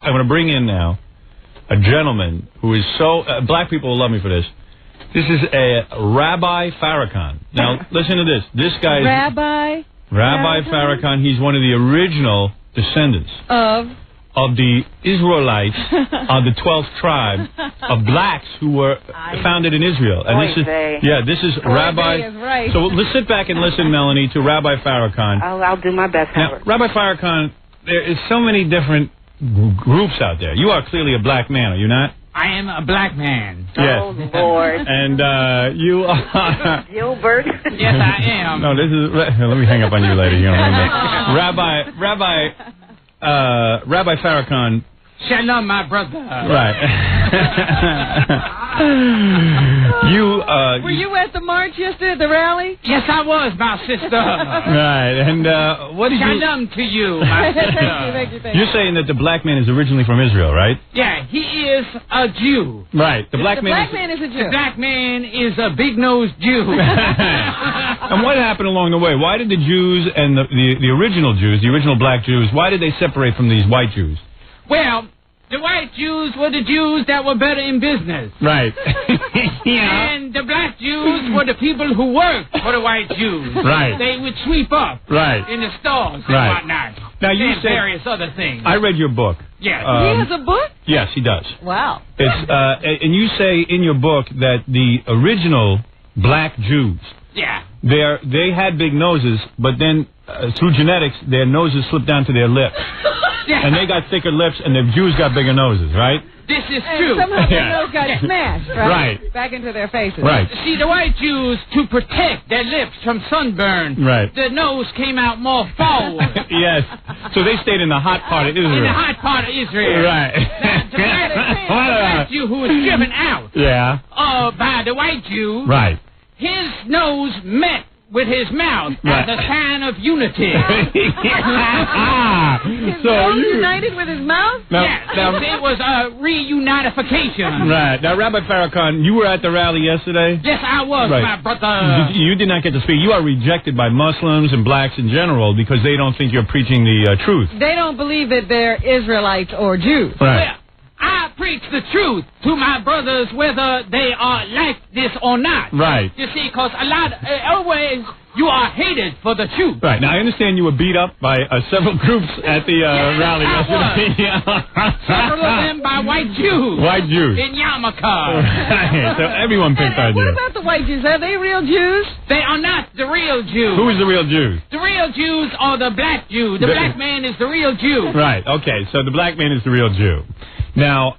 I'm going to bring in now a gentleman who is so... black people will love me for this. This is a Rabbi Farrakhan. Now, listen to this. This guy is... Rabbi Farrakhan. He's one of the original descendants of the Israelites of the 12th tribe of blacks who were founded in Israel. And this is Rabbi. Right. So let's sit back and listen, Melanie, to Rabbi Farrakhan. I'll do my best, Howard. Now, Rabbi Farrakhan, there is so many different groups out there. You are clearly a black man, are you not? I am a black man. Yes. Oh, Lord. And you are... Gilbert. Yes, I am. No, this is... Let me hang up on you later. You know, Rabbi Farrakhan. Shalom, my brother. Right. Were you at the march yesterday at the rally? Yes, I was, my sister. Right. And what did you... Shalom to you, my sister. Thank you. You're saying that the black man is originally from Israel, right? Yeah, he is a Jew. Right. The black man is a Jew. The black man is a big-nosed Jew. And what happened along the way? Why did the Jews and the original Jews, the original black Jews, why did they separate from these white Jews? Well, the white Jews were the Jews that were better in business. Right. Yeah. And the black Jews were the people who worked for the white Jews. Right. They would sweep up in the stores and whatnot. Now you said various other things. I read your book. Yes. He has a book? Yes, he does. Wow. It's and you say in your book that the original black Jews, they had big noses, but then through genetics, their noses slipped down to their lips. And they got thicker lips, and the Jews got bigger noses, right? This is true. Somehow their nose got smashed, right? Back into their faces. Right. See, the white Jews, to protect their lips from sunburn, the nose came out more forward. Yes. So they stayed in the hot part of Israel. In the hot part of Israel. Right. Now, the black Jew who was driven out by the white Jew, his nose met with his mouth as a sign of unity. His nose united with his mouth? Now, it was a reunification. Right. Now, Rabbi Farrakhan, you were at the rally yesterday? Yes, I was, my brother. You did not get to speak. You are rejected by Muslims and blacks in general because they don't think you're preaching the truth. They don't believe that they're Israelites or Jews. Right. Well, I preach the truth to my brothers whether they are like this or not. Right. You see, because always you are hated for the truth. Right. Now, I understand you were beat up by several groups at the rally yesterday. Several of them by white Jews. White Jews. In Yarmulke. Right. So everyone picked on you. What about the white Jews? Are they real Jews? They are not the real Jews. Who is the real Jews? The real Jews are the black Jew. The black man is the real Jew. Right. Okay. So the black man is the real Jew. Now,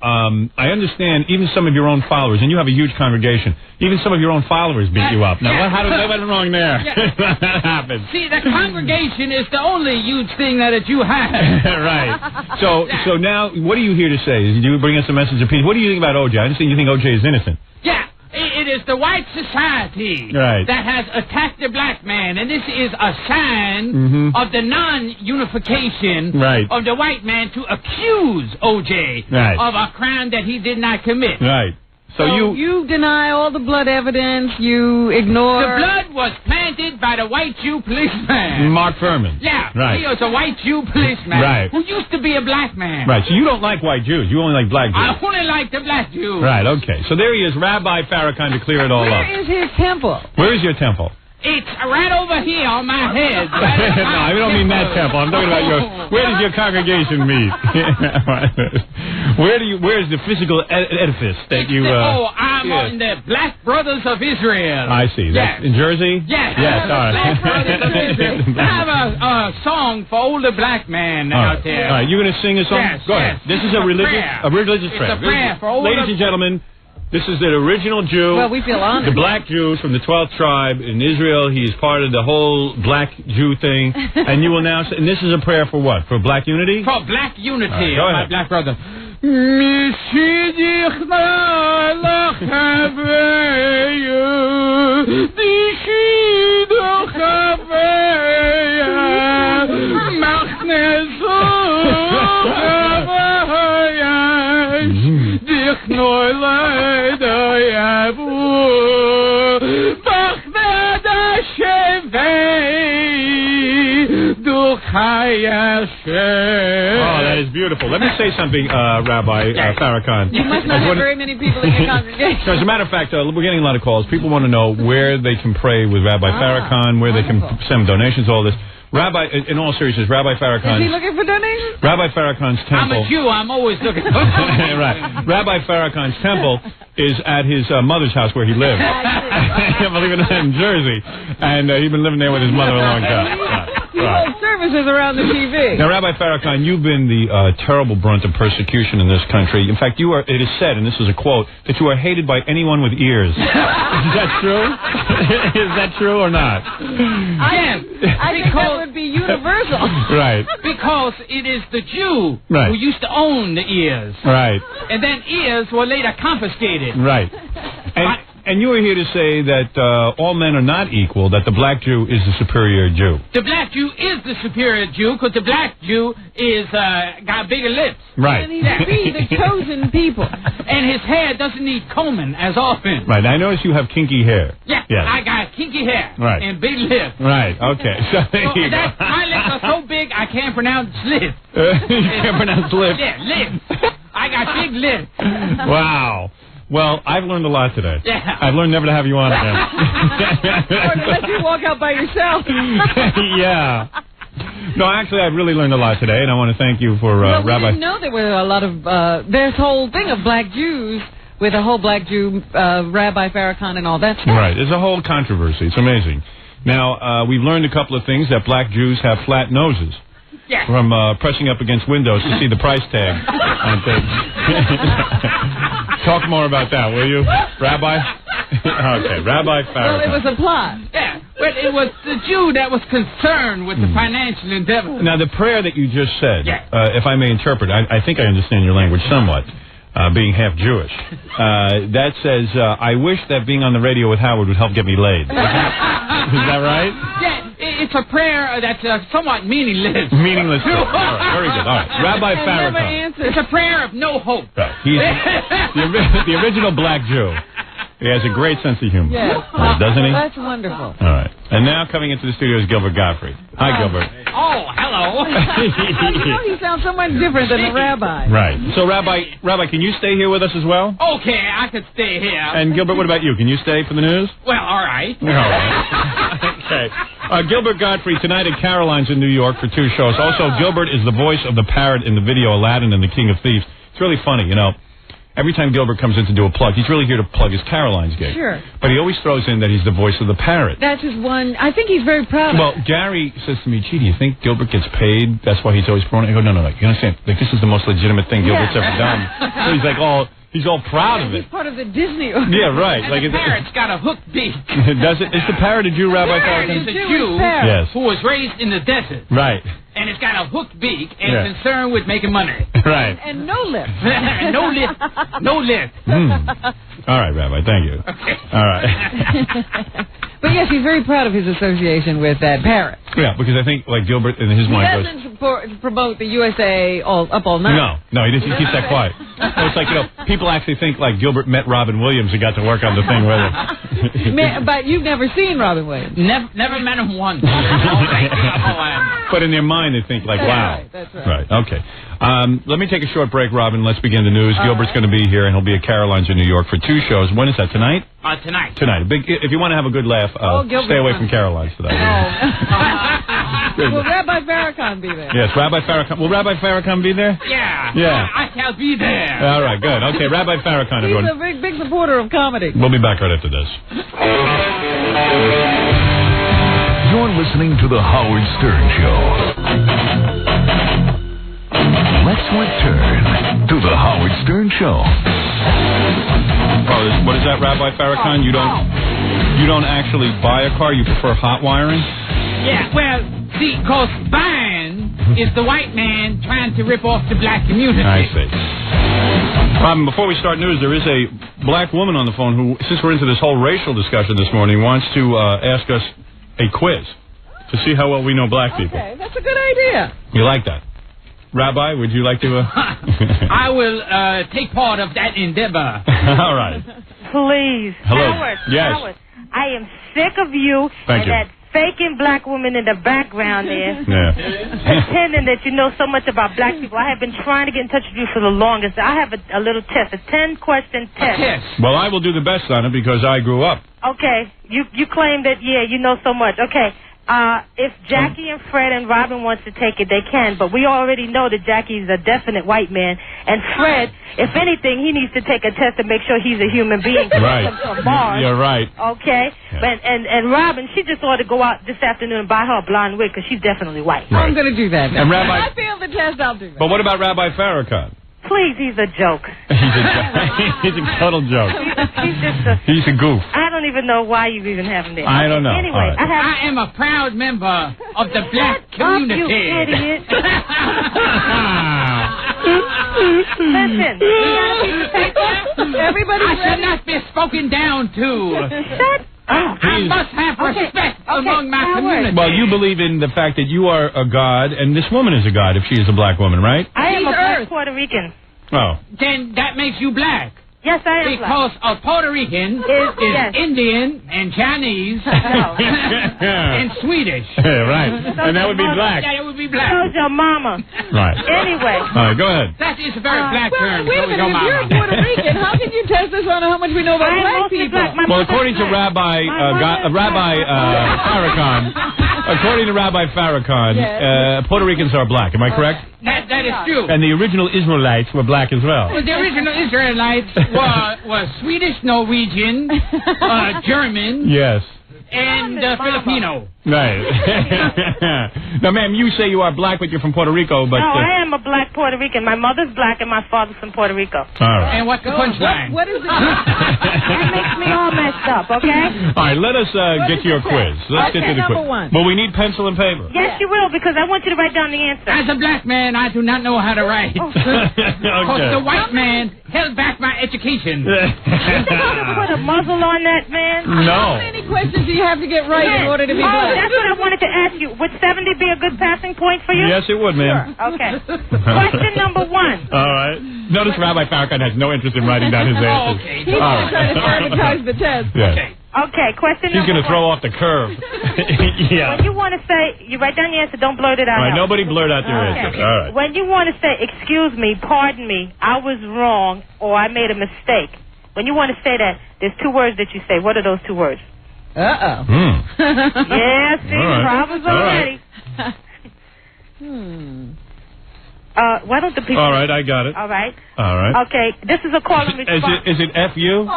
I understand even some of your own followers, and you have a huge congregation, even some of your own followers beat you up. Now, what went wrong there? What happened? See, the congregation is the only huge thing that you have. Right. So now, what are you here to say? Did you bring us a message of peace? What do you think about O.J.? I understand you think O.J. is innocent. Yeah. It is the white society that has attacked the black man, and this is a sign of the non-unification of the white man to accuse O.J. of a crime that he did not commit. Right. So you deny all the blood evidence, you ignore... The blood was planted by the white Jew policeman. Mark Furman. Yeah, right. He was a white Jew policeman who used to be a black man. Right, so you don't like white Jews, you only like black Jews. I only like the black Jews. Right, okay. So there he is, Rabbi Farrakhan, to clear it all up. Where is his temple? Where is your temple? It's right over here on my head. No, I don't mean that temple. I'm talking about where does your congregation meet? Where's the physical edifice that you... I'm in the Black Brothers of Israel. I see. That's in Jersey? Yes. Yes, all right. Black Brothers of Israel. I have a song for older black men out there. All right, you're going to sing a song? Yes, Go ahead. This is a religious prayer. It's a prayer for older... Ladies and gentlemen, this is the original Jew. Well, we feel honored. The black Jew from the 12th tribe in Israel. He is part of the whole black Jew thing. And you will now say, and this is a prayer for what? For black unity? For black unity, go my ahead. black brother. Durch Oh, that is beautiful. Let me say something, Rabbi Farrakhan. You must not have very many people in your congregation. So as a matter of fact, we're getting a lot of calls. People want to know where they can pray with Rabbi Farrakhan, where they can send donations, all this. Rabbi, in all seriousness, Rabbi Farrakhan. Is he looking for donations? Rabbi Farrakhan's temple. I'm a Jew. I'm always looking for Right. Rabbi Farrakhan's temple is at his mother's house where he lives. Believe it or not, in Jersey. And he's been living there with his mother a long time. He holds services around the TV. Now, Rabbi Farrakhan, you've been the terrible brunt of persecution in this country. In fact, you are. It is said, and this is a quote, that you are hated by anyone with ears. Is that true? Is that true or not? I think that would be universal. Right. Because it is the Jew who used to own the ears. Right. And then ears were later confiscated. Right. And you are here to say that all men are not equal, that the black Jew is the superior Jew. The black Jew is the superior Jew because the black Jew is got bigger lips. Right. And he's the chosen people. And his hair doesn't need combing as often. Right. I notice you have kinky hair. Yeah. Yes. I got kinky hair. Right. And big lips. Right. Okay. So my lips are so big I can't pronounce lips. You can't pronounce lips? Yeah, lips. I got big lips. Wow. Well, I've learned a lot today. Yeah. I've learned never to have you on again. Or to let you walk out by yourself. Yeah. No, actually, I've really learned a lot today, and I want to thank you for Rabbi. We didn't know there were a lot of this whole thing of black Jews with a whole black Jew, Rabbi Farrakhan and all that stuff. Right. There's a whole controversy. It's amazing. Now, we've learned a couple of things, that black Jews have flat noses. Yeah. From pressing up against windows to see the price tag on things. Talk more about that, will you, Rabbi? Okay, Rabbi Farrakhan. Well, it was a plot. Yeah, but it was the Jew that was concerned with the financial endeavor. Now, the prayer that you just said, if I may interpret, I think I understand your language somewhat, being half Jewish. That says, I wish that being on the radio with Howard would help get me laid. Is that right? Yeah. It's a prayer that's somewhat meaningless. Meaningless. All right, very good. All right. Rabbi Farrakhan. It's a prayer of no hope. Right. He's the original black Jew. He has a great sense of humor. Yes. Doesn't he? That's wonderful. All right. And now coming into the studio is Gilbert Gottfried. Hi, Gilbert. Oh, hello. He sounds so much different than the rabbi. Right. So, Rabbi, can you stay here with us as well? Okay, I could stay here. And Gilbert, what about you? Can you stay for the news? Well, all right. All right. Okay. Gilbert Gottfried tonight at Caroline's in New York for 2 shows. Also, Gilbert is the voice of the parrot in the video Aladdin and the King of Thieves. It's really funny, you know. Every time Gilbert comes in to do a plug, he's really here to plug his Caroline's gig. Sure. But he always throws in that he's the voice of the parrot. That's his one. I think he's very proud of it. Well, Gary says to me, gee, do you think Gilbert gets paid? That's why he's always promoting. I go, no. You understand? Like, this is the most legitimate thing Gilbert's ever done. So he's like, he's all proud of it. He's part of the Disney. Yeah, right. And the parrot's got a hooked beak. Does it? Is the parrot a Jew, Rabbi Farrakhan? It's a Jew who was raised in the desert. Right. And it's got a hooked beak and concerned with making money. Right. And no lips. No lip. No lip. All right, Rabbi. Thank you. Okay. All right. But yes, he's very proud of his association with that parrot. Yeah, because I think, like, Gilbert, in his mind, he doesn't promote the USA up all night. No, he keeps that quiet. It's like, people actually think, like, Gilbert met Robin Williams and got to work on the thing with him. But you've never seen Robin Williams. Never met him once. But in their mind, they think, like, wow. That's right. Right, okay. Let me take a short break, Robin. Let's begin the news. Gilbert's going to be here, and he'll be at Caroline's in New York for 2 shows. When is that, tonight? Tonight. Tonight. If you want to have a good laugh, stay away from Caroline's today. Will Rabbi Farrakhan be there? Yes, Rabbi Farrakhan. Will Rabbi Farrakhan be there? Yeah. I shall be there. All right, good. Okay, Rabbi Farrakhan, everyone. He's a big supporter of comedy. We'll be back right after this. You're listening to The Howard Stern Show. Let's return to The Howard Stern Show. What is that, Rabbi Farrakhan? You don't actually buy a car, you prefer hot wiring? Yeah, well, see, because buying is the white man trying to rip off the black community. I see. Robin, before we start news, there is a black woman on the phone who, since we're into this whole racial discussion this morning, wants to ask us a quiz to see how well we know black people. Okay, that's a good idea. You like that? Rabbi, would you like to... I will take part of that endeavor. All right. Please. Hello. Howard. Yes. Howard, I am sick of you Thank and you. that faking black woman in the background there, pretending that you know so much about black people. I have been trying to get in touch with you for the longest. I have a little test, a 10-question test. Well, I will do the best on it because I grew up. Okay, you claim that, you know so much. Okay. If Jackie and Fred and Robin wants to take it, they can. But we already know that Jackie's a definite white man. And Fred, if anything, he needs to take a test to make sure he's a human being. Right. From Mars. You're right. Okay. Yeah. And Robin, she just ought to go out this afternoon and buy her a blonde wig because she's definitely white. Right. I'm going to do that. And Rabbi, I failed the test, I'll do that. But what about Rabbi Farrakhan? Please, he's a joke. He's a total joke. He's a goof. I don't even know why you even have him there. I don't know. Anyway, right. I am a proud member of the black community. You idiot. Listen, everybody I should not be spoken down to. Shut up. I must have respect among my community. Well, you believe in the fact that you are a god, and this woman is a god if she is a black woman, right? I am a black Puerto Rican. Oh. Then that makes you black. Yes, I am because black. a Puerto Rican is Indian and Chinese and Swedish. Right. And that would be black. Yeah, it would be black. So's your mama. Right. Anyway. All right, go ahead. That is a very black term. Wait a minute, if you're Puerto Rican, how can you test us on how much we know about black people? Well, according to Rabbi Farrakhan, according to Rabbi Farrakhan, Puerto Ricans are black. Am I correct? That is true. And the original Israelites were black as well. Well, the original Israelites were Swedish, Norwegian, German. Yes. And Filipino. Right. Now, ma'am, you say you are black, but you're from Puerto Rico. But no, I am a black Puerto Rican. My mother's black and my father's from Puerto Rico. All right. And what's the punchline? What is it? That makes me all messed up, okay? All right, let us get to your quiz. Let's get to the quiz. Number one. Well, we need pencil and paper. Yes, you will, because I want you to write down the answer. As a black man, I do not know how to write. Because the white man held back my education. You supposed to put a muzzle on that, man? No. How many questions do you have to get right in order to be black? That's what I wanted to ask you. Would 70 be a good passing point for you? Yes, it would, ma'am. Sure. Okay. Question number one. All right. Notice Rabbi Farrakhan has no interest in writing down his answers. Okay. He's going to try to sabotage the test. Yeah. Okay. Okay, question She's going to throw off the curve. Yeah. When you want to say, you write down your answer, don't blurt it out. All right, nobody blurt out their answer. All right. When you want to say, excuse me, pardon me, I was wrong, or I made a mistake, when you want to say that, there's two words that you say. What are those two words? Uh-oh. Yeah, see, problems already. Why don't the people... All right, I got it. All right. All right. Okay, this is a call and response. Is it F-U? No.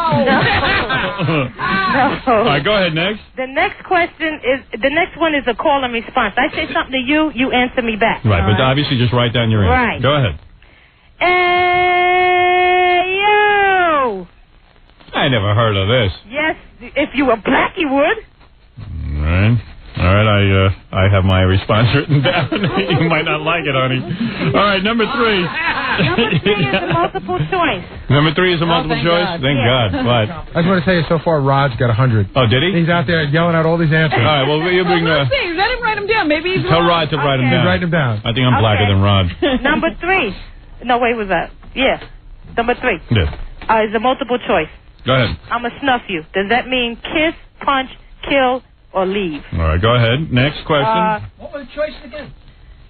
All right, go ahead, next. The next one is a call and response. I say something to you, you answer me back. Right, but obviously just write down your answer. Right. Go ahead. Hey, yo! I never heard of this. Yes, if you were black, you would. All right, I have my response written down. You might not like it, honey. All right, number three. Number three is a multiple choice. Number three is a multiple choice? God. Thank God. What? I just want to say so far, Rod's got 100. Oh, did he? He's out there yelling out all these answers. All right, well, you bring... Let's see. Let him write them down. Maybe he's Tell wrong. Rod to write them down. Write them down. I think I'm blacker than Rod. Number three. No, wait, was that? Yeah. Number three. Yeah. Is a multiple choice. Go ahead. I'm going to snuff you. Does that mean kiss, punch, kill, or leave? All right, go ahead. Next question. What was the choice again?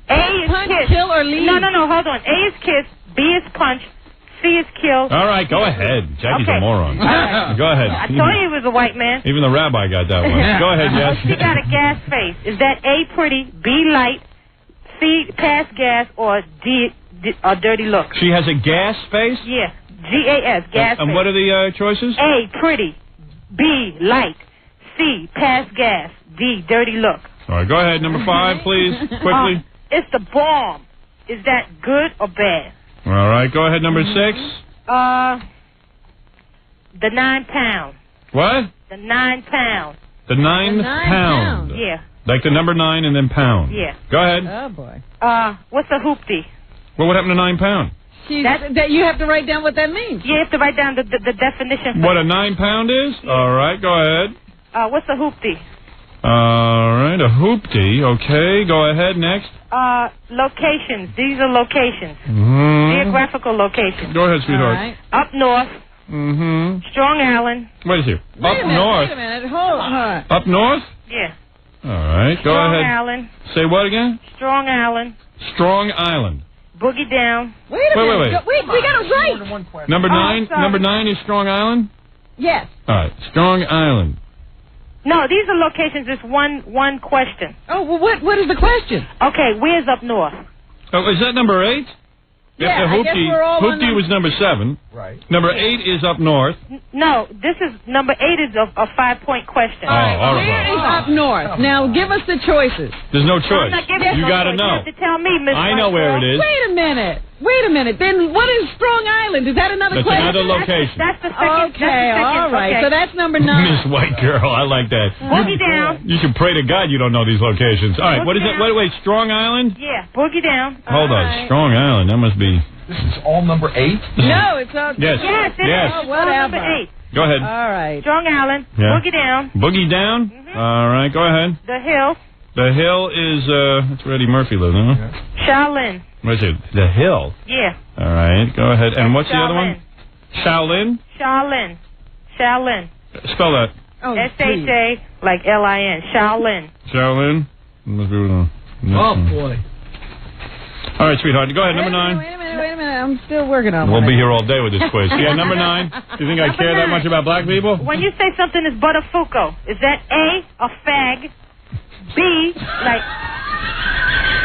A is Punch, kiss. kill, or leave? No, hold on. A is kiss, B is punch, C is kill. All right, go ahead. Jackie's a moron. Right. Go ahead. I told you he was a white man. Even the rabbi got that one. Go ahead, yes. She got a gas face. Is that A, pretty, B, light, C, pass gas, or D, a dirty look? She has a gas face? Yeah. G-A-S, gas face. And what are the choices? A, pretty, B, light, C, pass gas, D, dirty look. All right, go ahead. Number 5, please, quickly. It's the bomb. Is that good or bad? All right, go ahead. Number 6. The 9 pound. What? The 9 pound. The 9 pound. Yeah. Like the number 9 and then pound. Yeah. Go ahead. Oh, boy. What's a hoopty? Well, what happened to 9 pound? That you have to write down what that means. You have to write down the definition. What a 9 pound is? Yeah. All right, go ahead. What's a hoopty? All right, a hoopty. Okay, go ahead. Next. Locations. These are locations. Geographical locations. Go ahead, sweetheart. Right. Up north. Strong Island. Wait a second. Up north. Wait a minute. Hold on. Up north? Yeah. All right, go Strong ahead. Island. Say what again? Strong Island. Strong Island. Boogie Down. Wait a minute. Wait. We got it right. Number 9. sorry. Number 9 is Strong Island. Yes. All right, Strong Island. No, these are locations. It's one question. Oh, well, what is the question? Okay, where's up north? Oh, is that number 8? Yeah, I guess we're all on Hoopty was number 7. Right. Number 8 is up north. No, this is number 8 is a 5-point question. All right. Where is up north? Now, give us the choices. There's no choice. I'm not giving You no got to choice. know. You have to tell me, Miss I know where it is. Wait a minute. Then what is Strong Island? Is that another That's question? another location. That's the second. Okay, all right. Okay. So that's number 9. Miss White Girl, I like that. Boogie Down. You should pray to God you don't know these locations. All right, what is it? Wait, Strong Island? Yeah, Boogie Down. Hold on, right. Strong Island. That must be. This is all number 8? No, it's up. Yes. Yes, it Yes. is. Whatever. Number 8. Go ahead. All right. Strong Island. Yeah. Boogie Down. Boogie Down. All right, go ahead. The Hill. The Hill is that's where Eddie Murphy lives, huh? Shaolin. What's it? The Hill. Yeah. All right, go ahead. And what's the other one? Shaolin. Shaolin. Spell that. Oh, S-H-A like L-I-N. Shaolin. Shaolin. Must be with boy. All right, sweetheart. Go ahead. Number 9. Wait a minute. I'm still working on it. We'll be here all day with this quiz. Yeah, number 9. Do you think I care that much about black people? When you say something is butterfuco, is that A, a fag, B, like...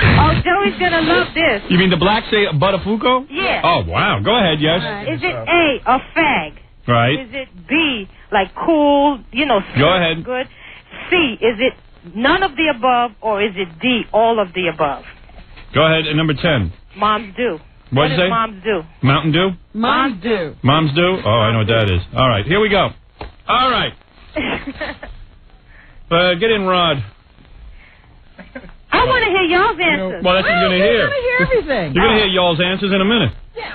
Oh, Joey's gonna love this. You mean the blacks say Buttafuoco? Yeah. Oh, wow. Go ahead, yes. Is it A, a fag? Right. Is it B, like cool, Go ahead. good? C, is it none of the above, or is it D, all of the above? Go ahead. And number 10. Moms do. What'd you does say? moms do? Mountain Dew? Moms do. Moms do? Oh, I know what that is. All right, here we go. All right. Get in, Rod. I want to hear y'all's answers. Well, that's what you're going to hear. You're going to hear everything. You're going to hear y'all's answers in a minute.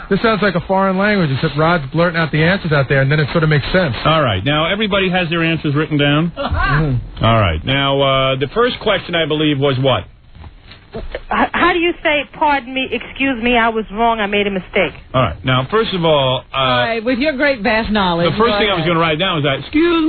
This sounds like a foreign language, except Rod's blurting out the answers out there, and then it sort of makes sense. All right. Now, everybody has their answers written down. All right. Now, the first question, I believe, was what? How do you say, pardon me, excuse me, I was wrong, I made a mistake? All right. Now, first of all... all right, with your great vast knowledge. The first thing I was going to write down was that, excuse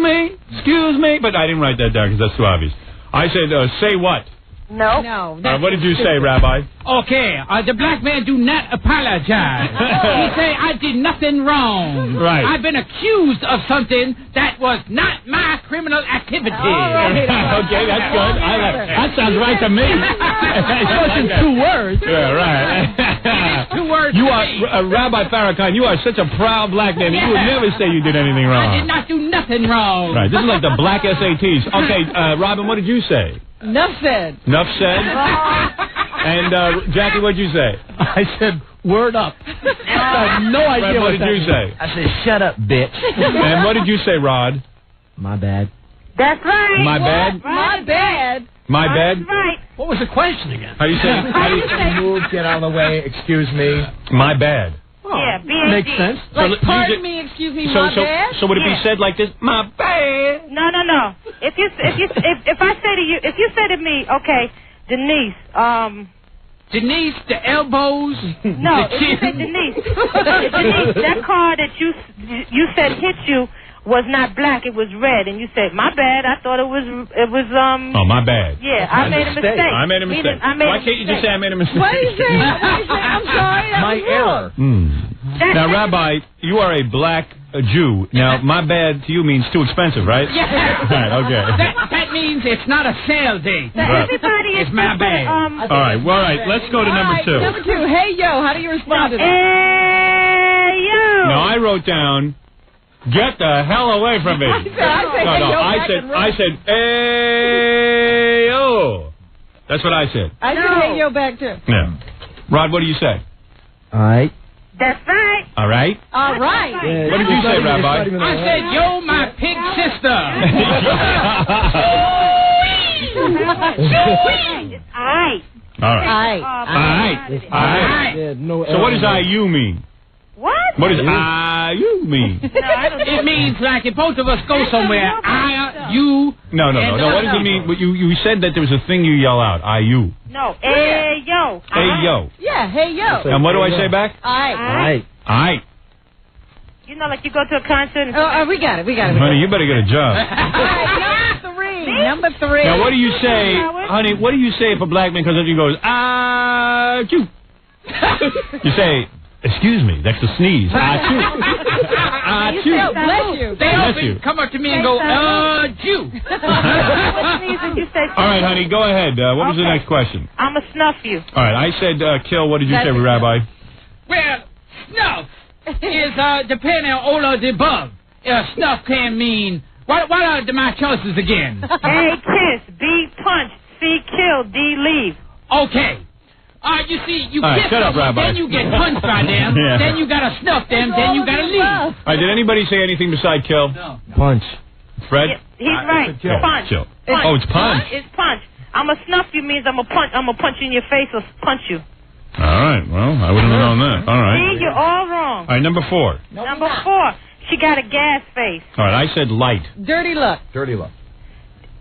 me, but I didn't write that down because that's too obvious. I said, say what? No. What did you say, Rabbi? Okay, the black man do not apologize. He say, I did nothing wrong. Right. I've been accused of something that was not my criminal activity. Okay, that's good. That sounds right to me. It wasn't 2 words. Yeah, right. 2 words. You are, Rabbi Farrakhan, you are such a proud black man. You would never say you did anything wrong. I did not do nothing wrong. Right, this is like the black SATs. Okay, Robin, what did you say? Enough said. Enough said. And Jackie, what'd you say? I said, word up. I have no idea What did you say? I said, shut up, bitch. And what did you say, Rod? My bad. That's right. My bad? My bad. My bad? That's right. What was the question again? How do you say? Move, get out of the way, excuse me. My bad. Yeah, B-A-D. Makes sense. Like, pardon me, excuse me, my bad? So would it be said like this? My bad. No. If I say to you, if you say to me, okay, Denise, Denise, the elbows. no, if you say Denise, that car that you said hit you was not black, it was red, and you said, my bad, I thought it was Oh, my bad. Yeah, I made a mistake. I made a mistake. Why can't you just say I made a mistake? What do you say? I'm sorry. My error. Now, Rabbi, you are a black Jew. Now, my bad to you means too expensive, right? Yeah. Right, okay. That means it's not a sale day. Everybody is It's my bad. All right, let's go to number 2. Number 2, hey, yo, how do you respond to that? Hey, you. Now, I wrote down, get the hell away from me. I said, hey, yo. That's what I said. I said, hey, yo, back too. Yeah. Rod, what do you say? All right. That's right. All right. All right. Yeah, What did you say, Rabbi? I said, yo, my pig sister. It's all right. All right. All right. Yeah, no So what does IU mean? What? What does IU mean? It means like if both of us go somewhere, I, you. No. What does it mean? You said that there was a thing you yell out. IU. No. Hey, yo. Hey, yo. Yeah, hey, yo. And what do I say back? All right. All right. All right. You know, like you go to a concert and Oh, we got it. Honey, you better get a job. All right, number 3. Number 3. Now, what do you say, honey, what do you say if a black man comes up to you and goes, achoo? You say, excuse me, that's a sneeze. Achoo. Achoo. Bless you. They often come up to me and go, Jew. What sneeze did you say? All right, honey, go ahead. What was the next question? I'm going to snuff you. All right, I said kill. What did you say, Rabbi? Well, snuff is depending on all of the above. Snuff can mean, what are my choices again? A, kiss. B, punch. C, kill. D, leave. Okay. You see, you kiss shut up, someone, Rabbi. then you get punched by them, then you gotta snuff them, then you gotta leave. All right, did anybody say anything beside kill? No. Punch. Yeah, Fred? he's right. Punch. Kill. Punch. Oh, it's punch. It's punch. I'm going to snuff you means I'm going to punch you in your face or punch you. All right, well, I wouldn't have known that. All right. See, you're all wrong. All right, number 4. Number 4, she got a gas face. All right, I said light. Dirty look. Dirty look.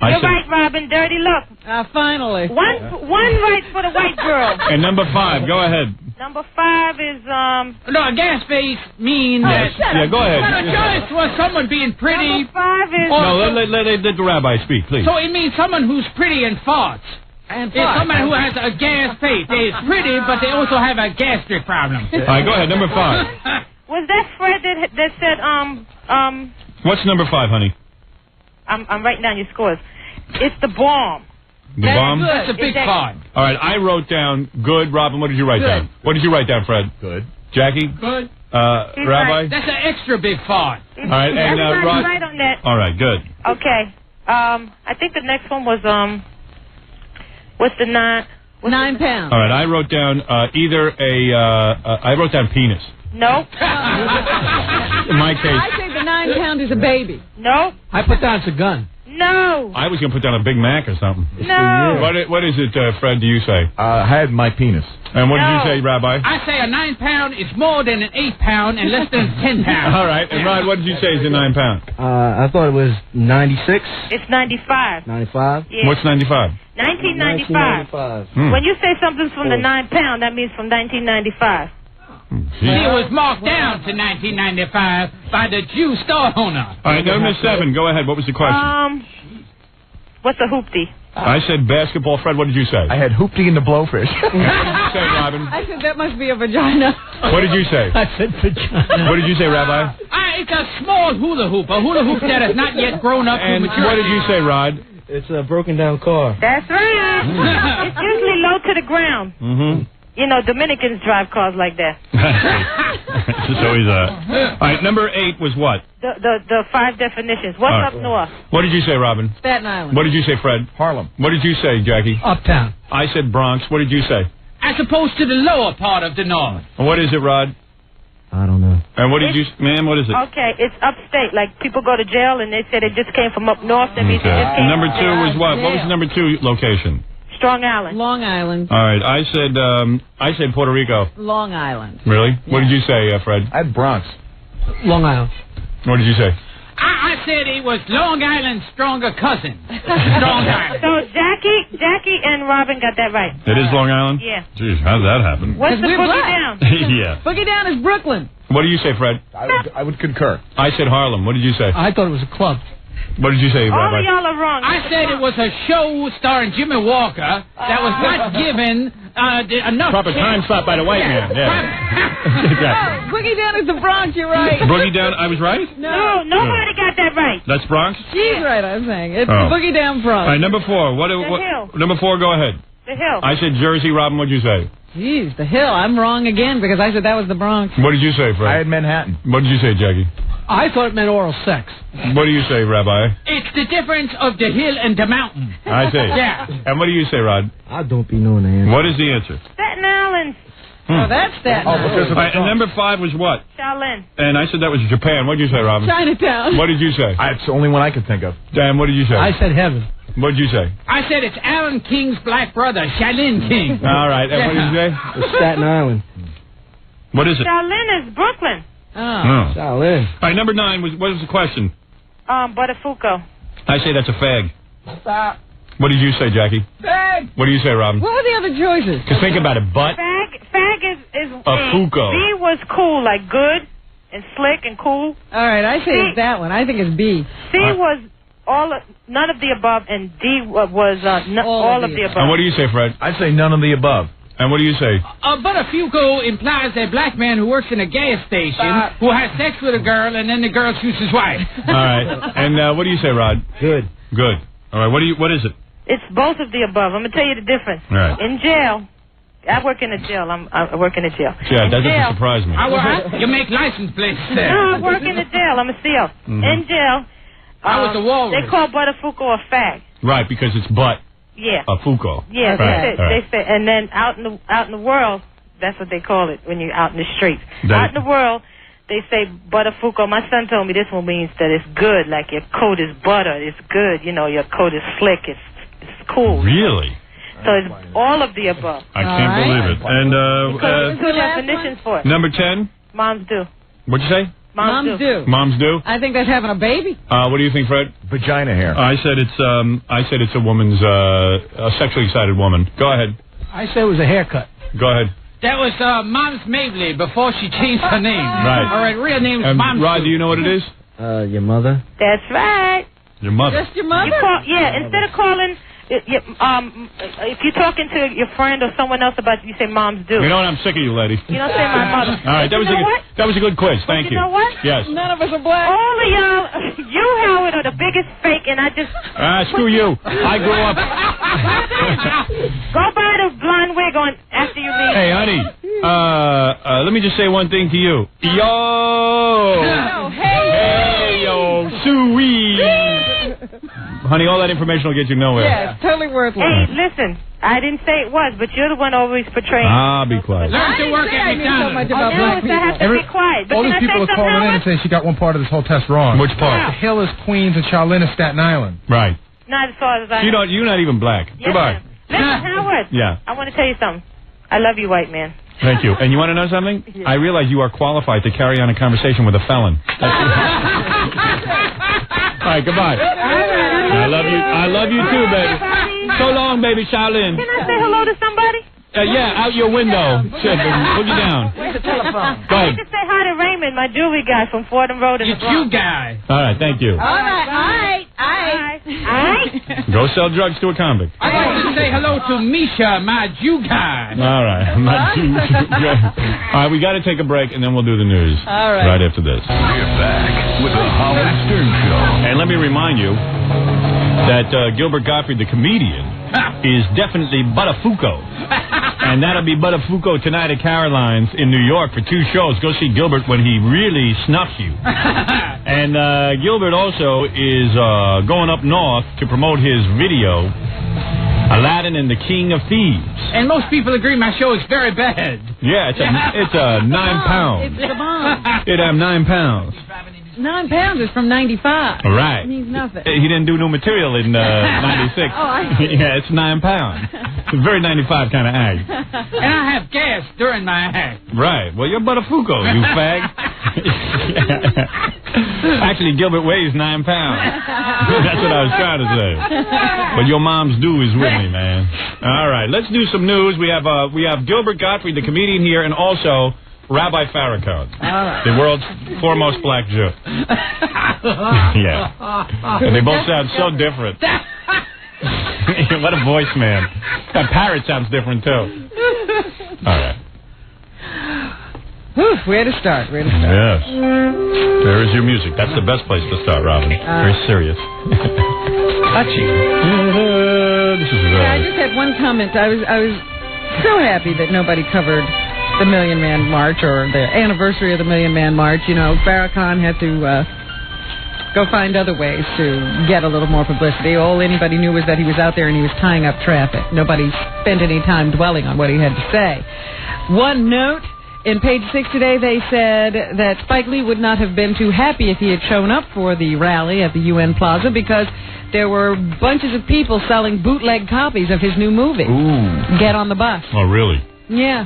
You're right, Robin. Dirty look. Finally. One right for the white girl. And number 5, go ahead. Number 5 is No, a gas face means that. Yeah, go ahead. Well, a choice was someone being pretty. Number 5 is No, let the rabbi speak, please. So it means someone who's pretty and farts. It's somebody who has a gas face. They're pretty, but they also have a gastric problem. All right, go ahead. Number 5. Was that Fred that said What's number 5, honey? I'm writing down your scores. It's the bomb. The bomb? That's a big fart. All right, I wrote down good. Robin, what did you write down? What did you write down, Fred? Good. Jackie? Good. Rabbi? That's an extra big fart. All right, and Everybody's Rod? right on that. All right, good. Okay. I think the next one was what's the 9? 9 pounds. All right, I wrote down I wrote down penis. No. In my case, I say the 9 pound is a baby. No. I put down it's a gun. No. I was going to put down a Big Mac or something. No. What is it, Fred, do you say? I had my penis. And what did No. you say, Rabbi? I say a 9 pound is more than an 8 pound and less than 10 pounds. All right, and Rod, what did you say is the 9 pound? I thought it was 96. It's 95. 95? Yeah. What's 95? 1995. When you say something's from the 9 pound, that means from 1995. See, it was marked down to 1995 by the Jew store owner. All right, number 7, go ahead. What was the question? What's a hoopty? I said basketball. Fred, what did you say? I had hoopty in the blowfish. What did you say, Robin? I said that must be a vagina. What did you say? I said vagina. What did you say, Rabbi? It's a small hula hoop, a hula hoop that has not yet grown up to And maturity. what did you say, Rod? It's a broken down car. That's right. It's usually low to the ground. Mm-hmm. You know, Dominicans drive cars like that. It's always all right, number 8 was what? The 5 definitions. What's up north? What did you say, Robin? Staten Island. What did you say, Fred? Harlem. What did you say, Jackie? Uptown. I said Bronx. What did you say? As opposed to the lower part of the north. And what is it, Rod? I don't know. And what did you... Ma'am, what is it? Okay, it's upstate. Like, people go to jail and they say they just came from up north. That means they just came And number from 2 was what? What was the number 2 location? Strong Island. Long Island. All right, I said Puerto Rico. Long Island. Really? What did you say, Fred? I had Bronx. Long Island. What did you say? I said it was Long Island's stronger cousin. Strong Island. So Jackie and Robin got that right. It is Long Island? Yeah. Jeez, how did that happen? What's the we're boogie black. down? Yeah. Boogie Down is Brooklyn. What do you say, Fred? I would concur. I said Harlem. What did you say? I thought it was a club. What did you say, All Rabbi? of y'all are wrong. I said it was a show starring Jimmy Walker that was not given enough Proper time slot by the white man. Yeah. Exactly. Boogie Down is the Bronx, you're right. Boogie Down, I was right? No, nobody got that right. That's Bronx? She's right, I'm saying. It's Oh. Boogie Down All Bronx. right, number 4. Hill. Number 4, go ahead. The Hill. I said Jersey. Robin, what did you say? Jeez, the Hill. I'm wrong again because I said that was the Bronx. What did you say, Fred? I had Manhattan. What did you say, Jackie? I thought it meant oral sex. What do you say, Rabbi? It's the difference of the hill and the mountain. I say. Yeah. And what do you say, Rod? I don't be knowing the answer. What is the answer? Staten Island. Oh, that's Staten Island. because of All right, and number 5 was what? Shaolin. And I said that was Japan. What did you say, Robin? Chinatown. What did you say? It's the only one I could think of. Dan, what did you say? I said heaven. What did you say? I said it's Alan King's black brother, Shaolin King. All right, and what did you say? It's Staten Island. What is it? Shaolin is Brooklyn. Oh. Oh. Shaolin. All right, number 9 was, what was the question? Buttafuoco. I say that's a fag. What did you say, Jackie? Fag. What do you say, Robin? What were the other choices? Because think about it, butt. Fag is A fuco. B was cool, like good and slick and cool. All right, I say it's that one. I think it's B. C was none of the above, and D was all of the above. And what do you say, Fred? I say none of the above. And what do you say? But a fuco implies a black man who works in a gas station who has sex with a girl and then the girl shoots his wife. All right. And what do you say, Rod? Good. Good. All right. What is it? It's both of the above. I'm gonna tell you the difference. All right. In jail, I work in a jail. I work in a jail. Yeah, that jail, doesn't surprise me. You make license plates there. No, I work in a jail. I'm a CO. In jail, I was a walrus. they call Butterfuko a fag. Right, because it's butt. Yeah. A Fuko. Yeah, right. they say, and then out in the world, that's what they call it when you're out in the streets. Out in the world, they say Butterfuko. My son told me this one means that it's good, like your coat is butter. It's good, your coat is slick. It's cool. Really? So it's all of the above. I can't believe it. And because there's two definitions for it. Number 10. Moms do. What'd you say? Moms do. Moms do. I think that's having a baby. What do you think, Fred? Vagina hair. I said it's a woman's a sexually excited woman. Go ahead. I said it was a haircut. Go ahead. That was Mom's Mabley before she changed her name. Right. All right, real name is Mom's. Rod, do you know what it is? Your mother. That's right. Your mother. Just your mother? Instead of calling, if you're talking to your friend or someone else about you say moms do. You know what? I'm sick of you, lady. You don't say my mother. All right, that was a good quiz. Thank you. You know what? Yes. None of us are black. All of y'all, you, Howard, are the biggest fake, and I just... Screw you. I grew up... Go buy the blonde wig on after you leave. Hey, honey, let me just say one thing to you. Yo! Hey, yo, Sue-wee! Honey, all that information will get you nowhere. Yeah, it's totally worthless. Hey, listen, I didn't say it was, but you're the one always portraying. Be quiet. Learn to work at so much McDonald's. about black people. I have to be quiet. But All these people are calling in and saying she got one part of this whole test wrong. Which part? The Hill is Queens and Charlene is Staten Island. Right. Not as far as I You're not even black. Yes, Goodbye. Listen, Howard. Yeah. I want to tell you something. I love you, white man. Thank you. And you want to know something? Yeah. I realize you are qualified to carry on a conversation with a felon. All right, goodbye. I love you. I love you too, baby. So long, baby Shaolin. Can I say hello to somebody? Yeah, out your window. Shit, put you down. Where's the telephone? Go I ahead. need to say hi to Raymond, my jewelry guy from Fordham Road in the Bronx. You guy. All right, thank you. All right. Go sell drugs to a convict. I like to say hello to Misha, my Jew guy. All right. All right, we got to take a break, and then we'll do the news. All right. Right after this. We're back with the Howard Stern Show. And let me remind you that Gilbert Gottfried, the comedian, is definitely Butterfuko. And that'll be Butterfuko tonight at Caroline's in New York for 2 shows. Go see Gilbert when he really snuffs you. And Gilbert also is going up north to promote his video, Aladdin and the King of Thieves. And most people agree my show is very bad. Yeah, it's a 9 pounds. It's the bomb. It 9 pounds. 9 pounds is from 95. Right. It means nothing. He didn't do no material in 96. I see. Yeah, it's 9 pounds. It's a very 95 kind of act. And I have gas during my act. Right. Well, you're Butterfuko, you fag. Actually, Gilbert weighs 9 pounds. That's what I was trying to say. But your mom's due is with me, man. All right, let's do some news. We have Gilbert Gottfried, the comedian here, and also Rabbi Farrakhan, the world's foremost black Jew. Yeah. And they both sound so different. What a voice, man. That parrot sounds different, too. All right. Whew, where to start? Yes. There is your music. That's the best place to start, Robin. Very serious. Touchy. I just had one comment. I was so happy that nobody covered the Million Man March or the anniversary of the Million Man March. You know, Farrakhan had to go find other ways to get a little more publicity. All anybody knew was that he was out there and he was tying up traffic. Nobody spent any time dwelling on what he had to say. One note, in Page 6 today, they said that Spike Lee would not have been too happy if he had shown up for the rally at the UN Plaza because there were bunches of people selling bootleg copies of his new movie. Ooh. Get on the Bus. Oh, really? Yeah.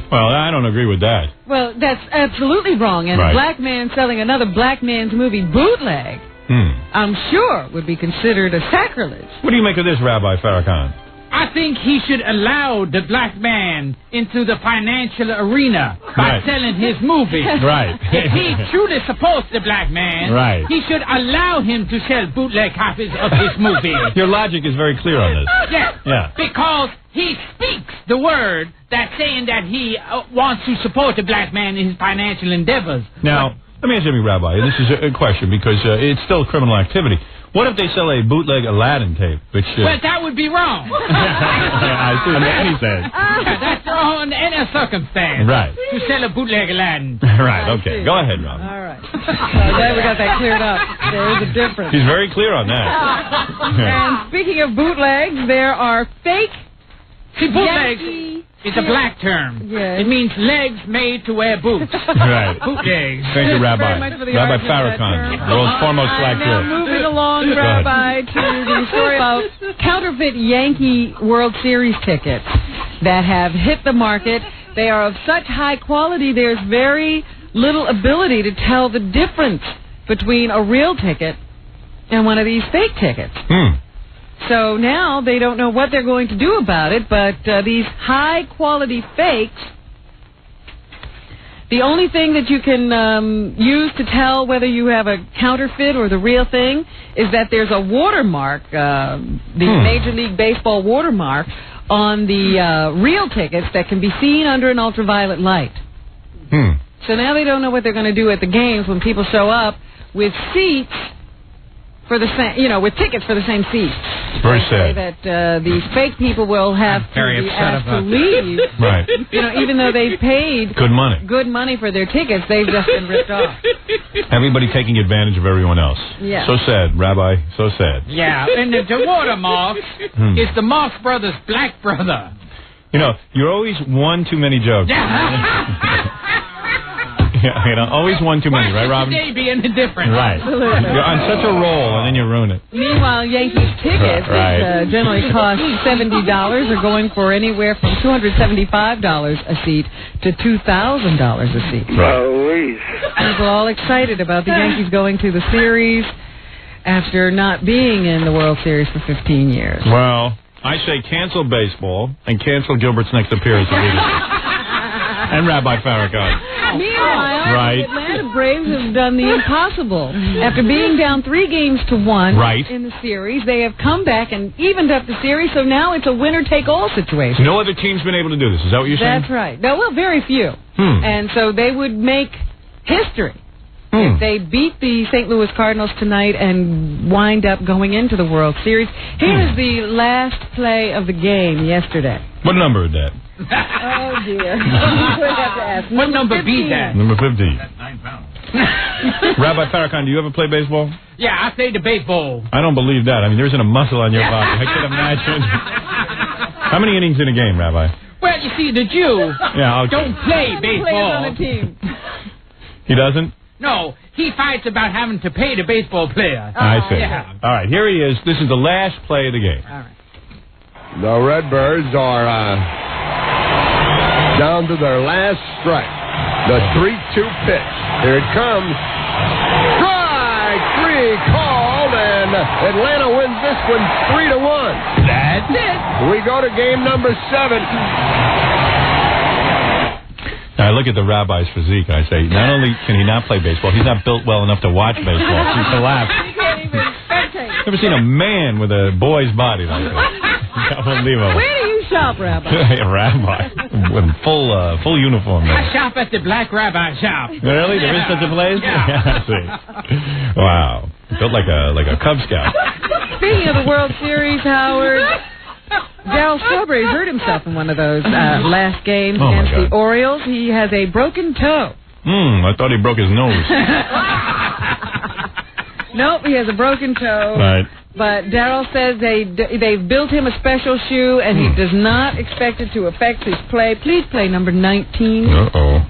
Well, I don't agree with that. Well, that's absolutely wrong. And Right. a black man selling another black man's movie bootleg, I'm sure, would be considered a sacrilege. What do you make of this, Rabbi Farrakhan? I think he should allow the black man into the financial arena by selling his movies. Right. If he truly supports the black man, he should allow him to sell bootleg copies of his movies. Your logic is very clear on this. Yes. Yeah. Because he speaks the word that's saying that he wants to support the black man in his financial endeavors. Now, let me ask you, Rabbi, and this is a question because it's still criminal activity. What if they sell a bootleg Aladdin tape? Which, well, that would be wrong. I see what he says. That's wrong in any circumstance. Right. To sell a bootleg Aladdin. Right, okay. Go ahead, Rob. All right. Glad we got that cleared up. There is a difference. He's very clear on that. And speaking of bootlegs, there are fake... See, bootlegs is a black term. Yes. It means legs made to wear boots. Right. Bootlegs. Thank you, Rabbi. Rabbi Farrakhan, world's foremost black Now, moving along, Rabbi, to the story about counterfeit Yankee World Series tickets that have hit the market. They are of such high quality, there's very little ability to tell the difference between a real ticket and one of these fake tickets. So now they don't know what they're going to do about it, but these high-quality fakes, the only thing that you can use to tell whether you have a counterfeit or the real thing is that there's a watermark, the Major League Baseball watermark, on the real tickets that can be seen under an ultraviolet light. So now they don't know what they're going to do at the games when people show up with seats for the same, with tickets for the same seats. Very sad. That these fake people will have to be asked to leave. Right. Even though they paid good money for their tickets, they've just been ripped off. Everybody taking advantage of everyone else. Yeah. So sad, Rabbi. So sad. Yeah, and the watermark is the Marx Brothers' black brother. You're always one too many jokes. Always one too many, right, Robin? Today being different. Right. You're on such a roll, and then you ruin it. Meanwhile, Yankees tickets, which generally cost $70, are going for anywhere from $275 a seat to $2,000 a seat. Right. People all excited about the Yankees going to the series after not being in the World Series for 15 years. Well, I say cancel baseball and cancel Gilbert's next appearance. And Rabbi Farrakhan. Meanwhile, the Atlanta Braves have done the impossible. After being down 3-1 in the series, they have come back and evened up the series, so now it's a winner-take-all situation. No other team's been able to do this. Is that what you're saying? That's right. No, well, very few. And so they would make history if they beat the St. Louis Cardinals tonight and wind up going into the World Series. Here's the last play of the game yesterday. What number is that? Oh, dear. We'd have to ask. What number beat that? Number 15. Rabbi Farrakhan, do you ever play baseball? Yeah, I played the baseball. I don't believe that. I mean, there isn't a muscle on your body. I can imagine. How many innings in a game, Rabbi? Well, you see, the Jew don't play baseball. On the team. He doesn't? No, he fights about having to pay the baseball player. I see. Yeah. All right, here he is. This is the last play of the game. All right. The Redbirds are down to their last strike. The 3-2 pitch. Here it comes. Strike 3 called, and Atlanta wins this one 3-1. That's it. We go to game number 7. I look at the Rabbi's physique, and I say, not only can he not play baseball, he's not built well enough to watch baseball. He's collapsed. Never seen a man with a boy's body like that. Unbelievable. Where do you shop, Rabbi? Rabbi. With full uniform. There. I shop at the Black Rabbi shop. Really? There is such a place? Yeah. I see. Wow. Built like a Cub Scout. Speaking of the World Series, Howard, Darryl Strawberry hurt himself in one of those last games against the Orioles. He has a broken toe. I thought he broke his nose. Nope, he has a broken toe. Right. But Darryl says they've built him a special shoe, and he does not expect it to affect his play. Please play number 19. Uh-oh.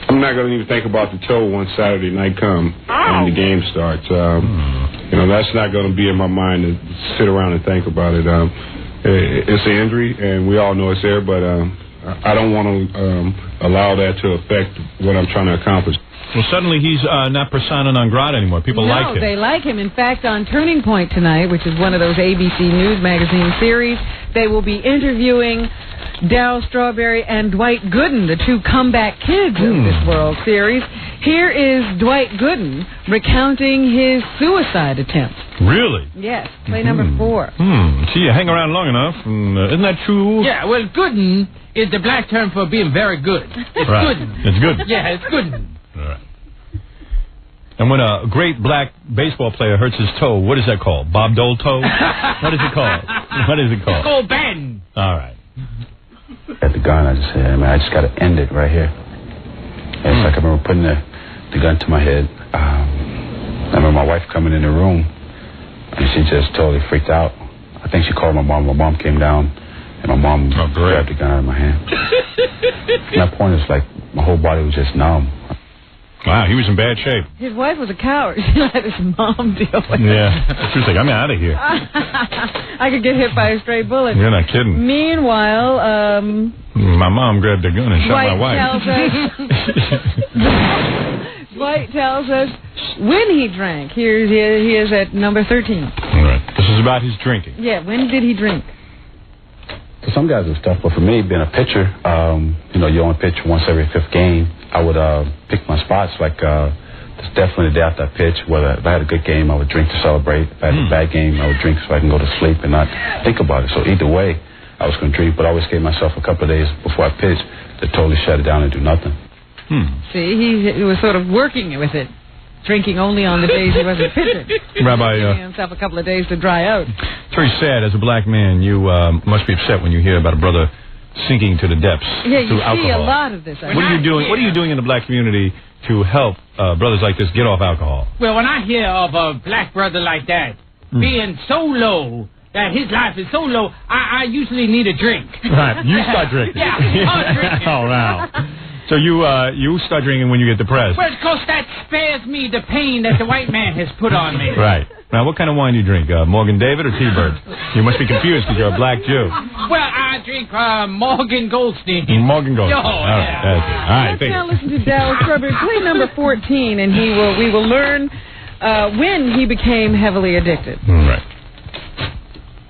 I'm not going to even think about the toe once Saturday night comes and the game starts. That's not going to be in my mind to sit around and think about it. It's an injury, and we all know it's there, but I don't want to allow that to affect what I'm trying to accomplish. Well, suddenly he's not persona non grata anymore. People like him. No, they like him. In fact, on Turning Point tonight, which is one of those ABC News magazine series, they will be interviewing Darryl Strawberry and Dwight Gooden, the two comeback kids of this World Series. Here is Dwight Gooden recounting his suicide attempt. Really? Yes. Play number 4. See, you hang around long enough. Isn't that true? Yeah, well, Gooden is the black term for being very good. It's right. Gooden. It's good. Yeah, it's Gooden. All right. And when a great black baseball player hurts his toe, what is that called? Bob Dole toe? What is it called? What is it called? It's called Ben. All right. At the gun, I just said, man, I just got to end it right here. And it's like I remember putting the gun to my head. I remember my wife coming in the room, and she just totally freaked out. I think she called my mom. My mom came down, and my mom grabbed the gun out of my hand. From that point, it's like my whole body was just numb. Wow, he was in bad shape. His wife was a coward. She let his mom deal with it. Yeah. She was like, I'm out of here. I could get hit by a stray bullet. You're not kidding. Meanwhile, my mom grabbed the gun and shot my wife. Dwight tells us when he drank. Here he is at number 13. All right. This is about his drinking. Yeah, when did he drink? For some guys it's tough, but for me, being a pitcher, you only pitch once every 5th game. I would pick my spots, like it's definitely the day after I pitch. Whether if I had a good game, I would drink to celebrate. If I had a bad game, I would drink so I can go to sleep and not think about it. So either way, I was going to drink, but I always gave myself a couple of days before I pitched to totally shut it down and do nothing. See, he was sort of working with it, drinking only on the days he wasn't pitching. Rabbi, giving himself a couple of days to dry out. It's very sad. As a black man, you must be upset when you hear about a brother sinking to the depths through alcohol. See a lot of this. What are you doing? What are you doing in the black community to help brothers like this get off alcohol? Well, when I hear of a black brother like that being so low that his life is so low, I usually need a drink. Right, you start drinking. Yeah, I'm drinking. Oh wow. So you start drinking when you get depressed. Well, because that spares me the pain that the white man has put on me. Right. Now, what kind of wine do you drink? Morgan David or T-Bird? You must be confused because you're a black Jew. Well, I drink Morgan Goldstein. Morgan Goldstein. All right. Let's now listen to Darryl Strawberry. Play number 14, and we will learn when he became heavily addicted. Right.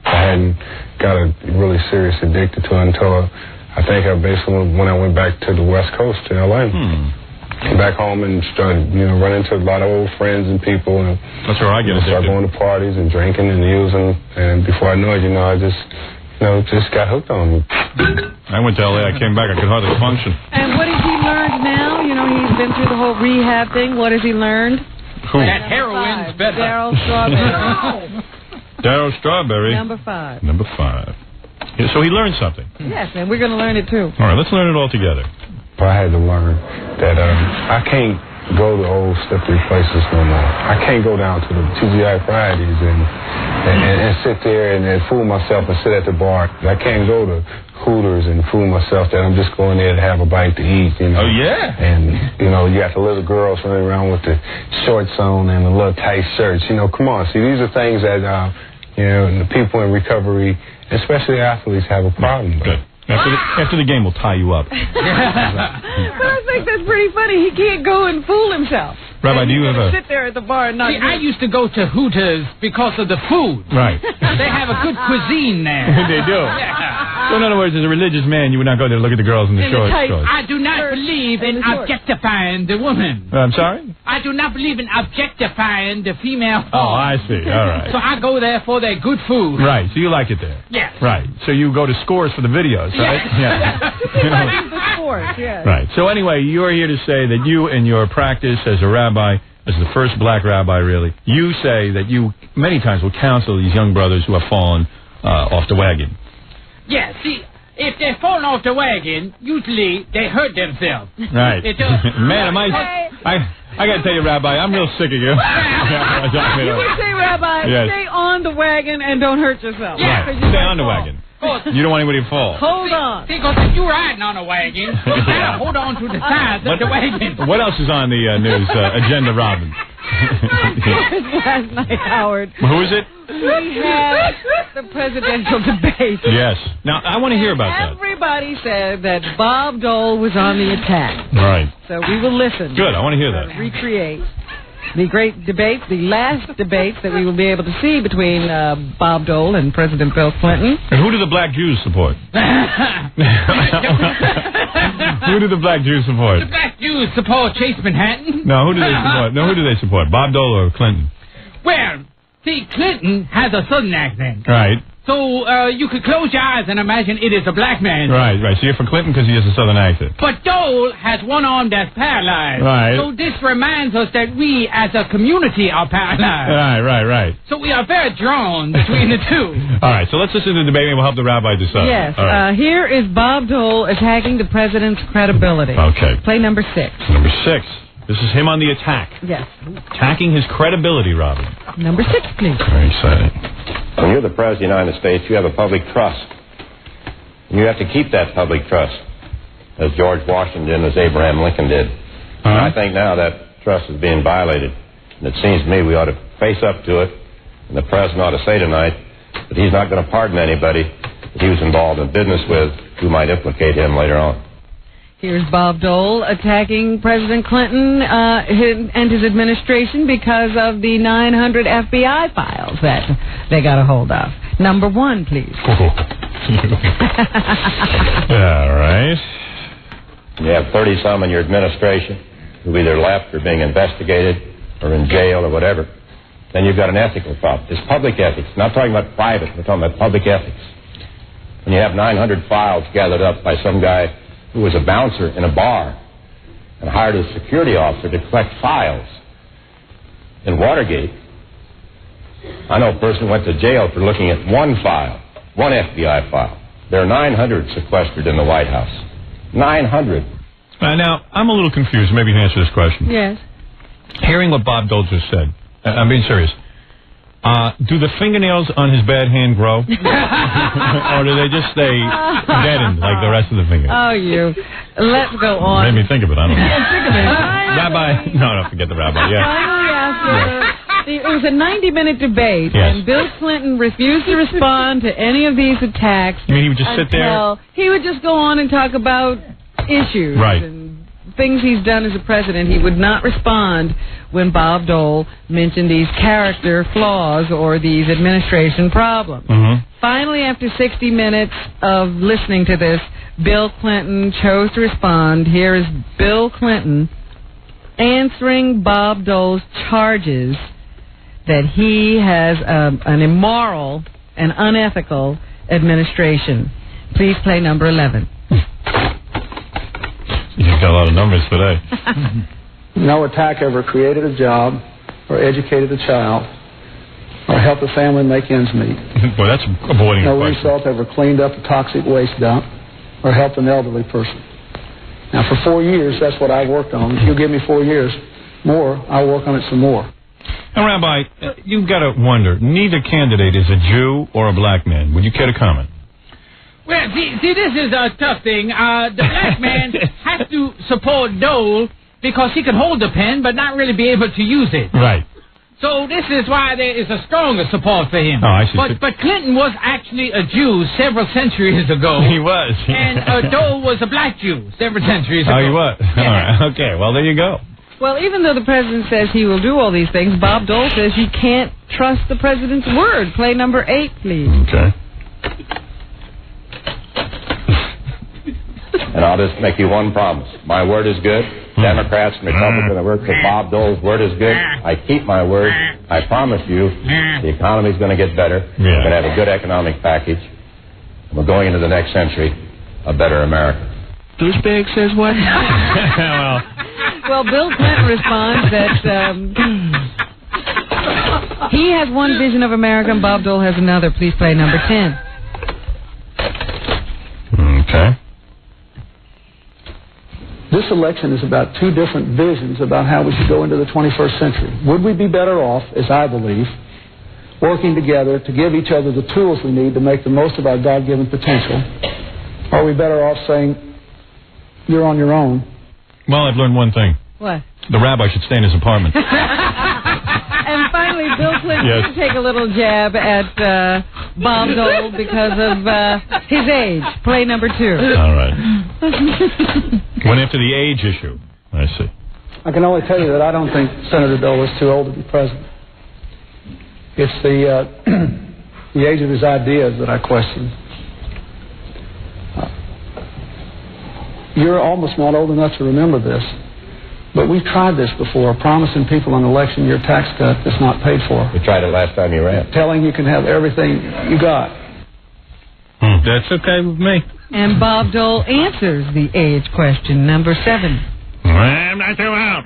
I hadn't got really serious addicted to it until I think when I went back to the West Coast to L.A. Back home and started, running into a lot of old friends and people. And that's where I get addicted. Started going to parties and drinking and using. And before I know it, I just got hooked on it. I went to L.A. I came back. I could hardly function. And what has he learned now? He's been through the whole rehab thing. What has he learned? Who? That heroin's better. Darryl Strawberry. Darryl Strawberry. Number 5. Number 5. Yeah, so he learned something. Yes, and we're going to learn it too. All right, let's learn it all together. I had to learn that I can't go to old slippery places no more. I can't go down to the TGI Fridays and sit there and fool myself and sit at the bar. I can't go to Hooters and fool myself that I'm just going there to have a bite to eat. Oh, yeah. And, you got the little girls running around with the shorts on and the little tight shirts. Come on. See, these are things that, the people in recovery, especially athletes, have a problem with. Good. After the game, we'll tie you up. But I think that's pretty funny. He can't go and fool himself. Rabbi, do you have sit there at the bar and not drink. I used to go to Hooters because of the food. Right. They have a good cuisine there. They do. Yeah. So in other words, as a religious man, you would not go there to look at the girls in the shorts. I do not believe in objectifying the woman. I'm sorry? I do not believe in objectifying the female form. Oh, I see. All right. So I go there for their good food. Right. So you like it there? Yes. Right. So you go to Scores for the videos, right? Yeah. The sports, yes. Right. So anyway, you're here to say that you, in your practice as a rabbi, as the first black rabbi, really, you say that you many times will counsel these young brothers who have fallen off the wagon. Yeah, see, if they've fallen off the wagon, usually they hurt themselves. Right. Man, I got to tell you, Rabbi, I'm real sick of you. You would say, Rabbi, stay on the wagon and don't hurt yourself. Yeah, right. Stay on the wagon. You don't want anybody to fall. Hold on. Because if you're riding on a wagon, you gotta hold on to the sides of the wagon. What else is on the news agenda, Robin? Last night, Howard. Who is it? We had the presidential debate. Yes. Now, I want to hear about that. Everybody said that Bob Dole was on the attack. Right. So we will listen. Good. I want to hear that. Recreate the great debate, the last debates that we will be able to see between Bob Dole and President Bill Clinton. And who do the black Jews support? Who do the black Jews support? The black Jews support Chase Manhattan. No, who do they support? No, who do they support? Bob Dole or Clinton? Well, see, Clinton has a southern accent. Right. So you could close your eyes and imagine it is a black man. Right. So you're for Clinton because he has a southern accent. But Dole has one arm that's paralyzed. Right. So this reminds us that we as a community are paralyzed. Right. So we are very drawn between the two. All right, so let's listen to the debate and we'll help the rabbi decide. Yes. All right. Here is Bob Dole attacking the president's credibility. Okay. Play number 6. Number 6. This is him on the attack. Yes. Attacking his credibility, Robin. Number 6, please. Very exciting. When you're the President of the United States, you have a public trust. And you have to keep that public trust, as George Washington, as Abraham Lincoln did. And I think now that trust is being violated. And it seems to me we ought to face up to it. And the President ought to say tonight that he's not going to pardon anybody that he was involved in business with who might implicate him later on. Here's Bob Dole attacking President Clinton and his administration because of the 900 FBI files that they got a hold of. Number 1, please. All right. You have 30-some in your administration who either left or being investigated or in jail or whatever. Then you've got an ethical problem. It's public ethics. Not talking about private. We're talking about public ethics. When you have 900 files gathered up by some guy who was a bouncer in a bar and hired a security officer to collect files in Watergate. I know a person who went to jail for looking at one file, one FBI file. There are 900 sequestered in the White House. 900. Now, I'm a little confused. Maybe you can answer this question. Yes. Hearing what Bob Dole just said, I'm being serious. Do the fingernails on his bad hand grow? Or do they just stay deadened like the rest of the fingers? Oh, you. Let's go on. Made me think of it. I don't know. Think of it. Rabbi. No, forget the rabbi. Yeah. It was a 90-minute debate, yes. And Bill Clinton refused to respond to any of these attacks. You mean he would just sit there? He would just go on and talk about issues. Right. And things he's done as a president. He would not respond when Bob Dole mentioned these character flaws or these administration problems. Mm-hmm. Finally, after 60 minutes of listening to this, Bill Clinton chose to respond. Here is Bill Clinton answering Bob Dole's charges that he has an immoral and unethical administration. Please play number 11. You've got a lot of numbers today. No attack ever created a job or educated a child or helped a family make ends meet. Boy, that's avoiding no a question. result ever cleaned up a toxic waste dump or helped an elderly person. Now, for 4 years, that's what I worked on. If you give me 4 years more, I'll work on it some more. Now, Rabbi, you've got to wonder, neither candidate is a Jew or a black man. Would you care to comment? Well, see, this is a tough thing. The black man has to support Dole because he can hold the pen but not really be able to use it. Right. So this is why there is a stronger support for him. Oh, I see. But Clinton was actually a Jew several centuries ago. He was. And Dole was a black Jew several centuries ago. Oh, he was? Yeah. All right. Okay, well, there you go. Well, even though the president says he will do all these things, Bob Dole says you can't trust the president's word. Play number 8, please. Okay. And I'll just make you one promise. My word is good. Democrats and Republicans that work for Bob Dole's word is good. I keep my word. I promise you the economy's going to get better. We're going to have a good economic package. And we're going into the next century a better America. Douchebag says what? Well, Bill Clinton responds that he has one vision of America and Bob Dole has another. Please play number 10. Okay. This election is about two different visions about how we should go into the 21st century. Would we be better off, as I believe, working together to give each other the tools we need to make the most of our God-given potential? Or are we better off saying, you're on your own? Well, I've learned one thing. What? The rabbi should stay in his apartment. Bill Clinton did take a little jab at Bob Dole because of his age. Play number 2. All right. Went after the age issue. I see. I can only tell you that I don't think Senator Dole is too old to be president. It's the the age of his ideas that I question. You're almost not old enough to remember this, but we've tried this before, promising people an election year tax cut that's not paid for. We tried it last time you ran. Telling you can have everything you got. That's okay with me. And Bob Dole answers the age question, number 7. I'm not too old.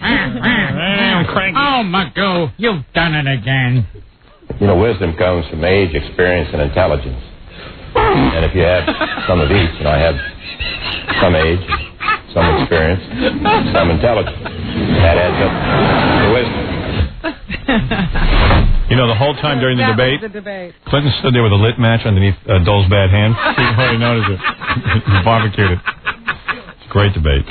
I'm cranky. Oh, Mucko, you've done it again. You know, wisdom comes from age, experience, and intelligence. And if you have some of each, and I have some age, some experience, some intelligence, that adds up to wisdom. You know, the whole time during the debate, Clinton stood there with a lit match underneath Dole's bad hand. He hardly noticed it. He barbecued it. Great debate.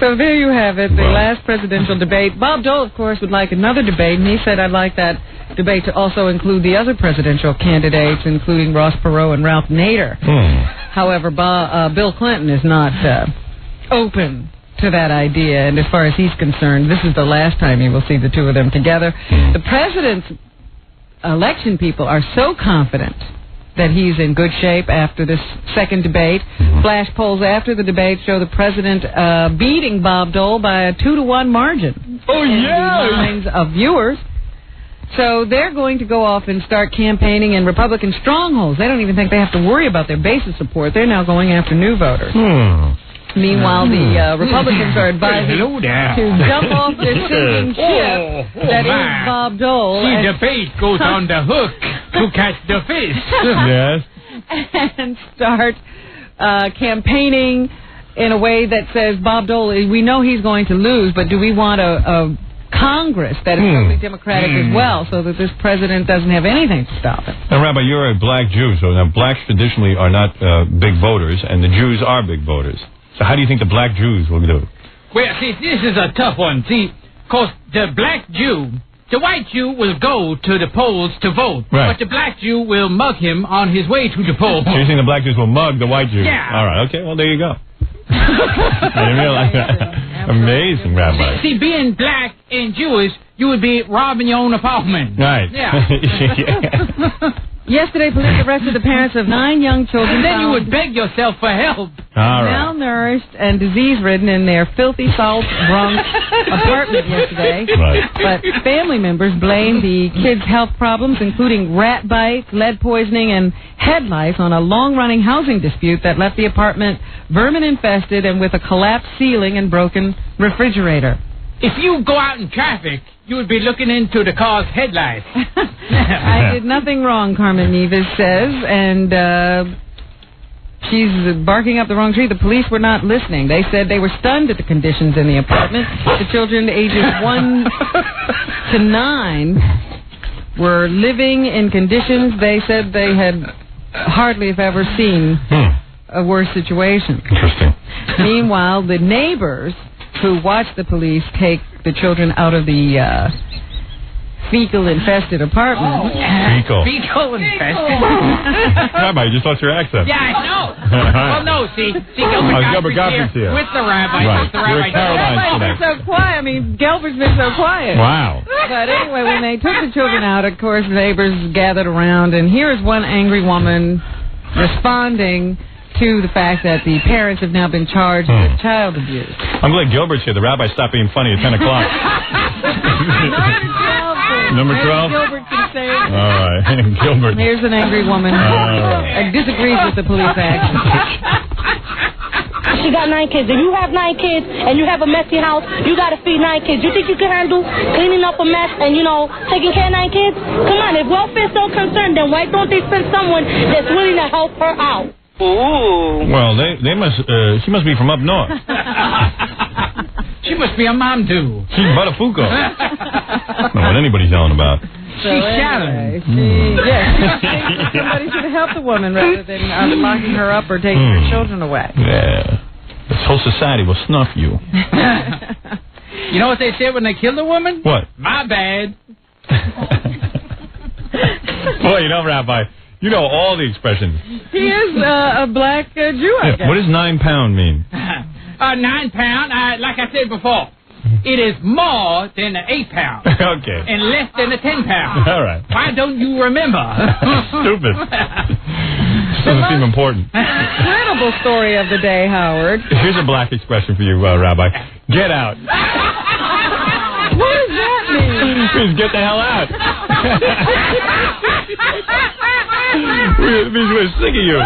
So there you have it, the last presidential debate. Bob Dole, of course, would like another debate, and he said, I'd like that debate to also include the other presidential candidates, including Ross Perot and Ralph Nader. However, Bill Clinton is not open to that idea, and as far as he's concerned, this is the last time he will see the two of them together. The president's election people are so confident that he's in good shape after this second debate. Flash polls after the debate show the president beating Bob Dole by a 2-to-1 margin. Oh, in the minds of viewers. So they're going to go off and start campaigning in Republican strongholds. They don't even think they have to worry about their base of support. They're now going after new voters. Meanwhile, the Republicans are advising to jump off their sinking ship that is Bob Dole. See, the bait goes on the hook to catch the fish. Yes. And start campaigning in a way that says, Bob Dole, we know he's going to lose, but do we want a Congress that is totally Democratic as well, so that this president doesn't have anything to stop it? Now, Rabbi, you're a black Jew, so now blacks traditionally are not big voters, and the Jews are big voters. So how do you think the black Jews will do? Well, see, this is a tough one. See, because the black Jew, the white Jew will go to the polls to vote, but the black Jew will mug him on his way to the polls. So you think the black Jews will mug the white Jews? Yeah. All right, okay, well, there you go. I didn't realize that. Amazing, Rabbi. See, being black and Jewish, you would be robbing your own apartment. Right. Yeah. Yesterday, police arrested the parents of 9 young children. And then you would beg yourself for help. Malnourished and disease-ridden in their filthy South Bronx apartment yesterday. But family members blame the kids' health problems, including rat bites, lead poisoning, and head lice, on a long-running housing dispute that left the apartment vermin-infested and with a collapsed ceiling and broken refrigerator. If you go out in traffic, you would be looking into the car's headlights. I did nothing wrong, Carmen Neves says, and she's barking up the wrong tree. The police were not listening. They said they were stunned at the conditions in the apartment. The children ages 1 to 9 were living in conditions they said they had hardly have ever seen a worse situation. Interesting. Meanwhile, the neighbors who watched the police take the children out of the fecal-infested apartment. Fecal-infested? Rabbi, you just lost your accent. Yeah, I know. Well, no, see Gilbert Gottfried's here. With the rabbi. Right. With the rabbi. Everybody's been so quiet. I mean, Gilbert's been so quiet. Wow. But anyway, when they took the children out, of course, neighbors gathered around, and here's one angry woman responding to the fact that the parents have now been charged with child abuse. I'm glad Gilbert's here. The rabbi stopped being funny at 10 o'clock. Number 12? Gilbert can say it. All right. Gilbert. Here's an angry woman who disagrees with the police action. She got 9 kids. If you have 9 kids and you have a messy house, you got to feed 9 kids. You think you can handle cleaning up a mess and, taking care of 9 kids? Come on, if welfare is so concerned, then why don't they send someone that's willing to help her out? Ooh. Well, they must. She must be from up north. She must be a mom too. She's Buttafuoco. I don't know what anybody's yelling about. So anyway, somebody should help the woman rather than locking her up or taking her children away. Yeah. This whole society will snuff you. You know what they said when they killed a woman? What? My bad. Boy, you know, Rabbi, you know all the expressions. He is a black Jew, I guess. What does 9 pound mean? 9 pound, like I said before, it is more than 8 pounds. Okay. And less than 10 pounds. All right. Why don't you remember? Stupid. This doesn't seem important. Incredible story of the day, Howard. Here's a black expression for you, Rabbi. Get out. What does that mean? It means get the hell out. It means we're sick of you.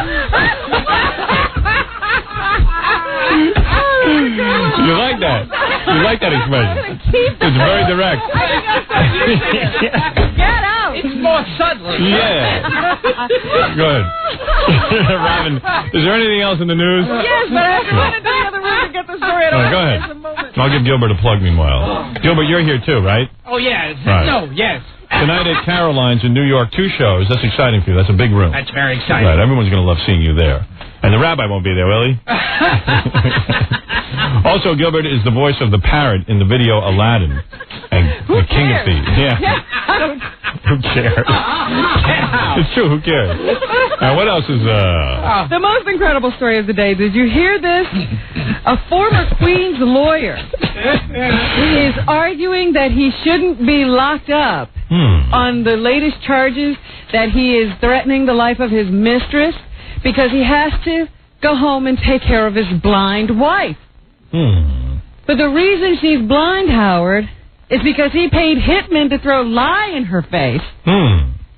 You like that? You like that expression? It's very direct. Get out. It's more subtle. Yeah. Good. Robin, is there anything else in the news? Yes, but I have to run into the other room to get the story. Go ahead. I'll give Gilbert a plug meanwhile. Gilbert, you're here too, right? Oh, yes. Right. No, yes. Tonight at Caroline's in New York, 2 shows. That's exciting for you. That's a big room. That's very exciting. Right, everyone's going to love seeing you there. And the Rabbi won't be there, will he? Also, Gilbert is the voice of the parrot in the video Aladdin. And the King of Thieves. Yeah. Who cares? It's true, who cares? Now, what else is... The most incredible story of the day. Did you hear this? A former Queen's lawyer is arguing that he shouldn't be locked up on the latest charges that he is threatening the life of his mistress because he has to go home and take care of his blind wife. But the reason she's blind, Howard, is because he paid hitmen to throw lye in her face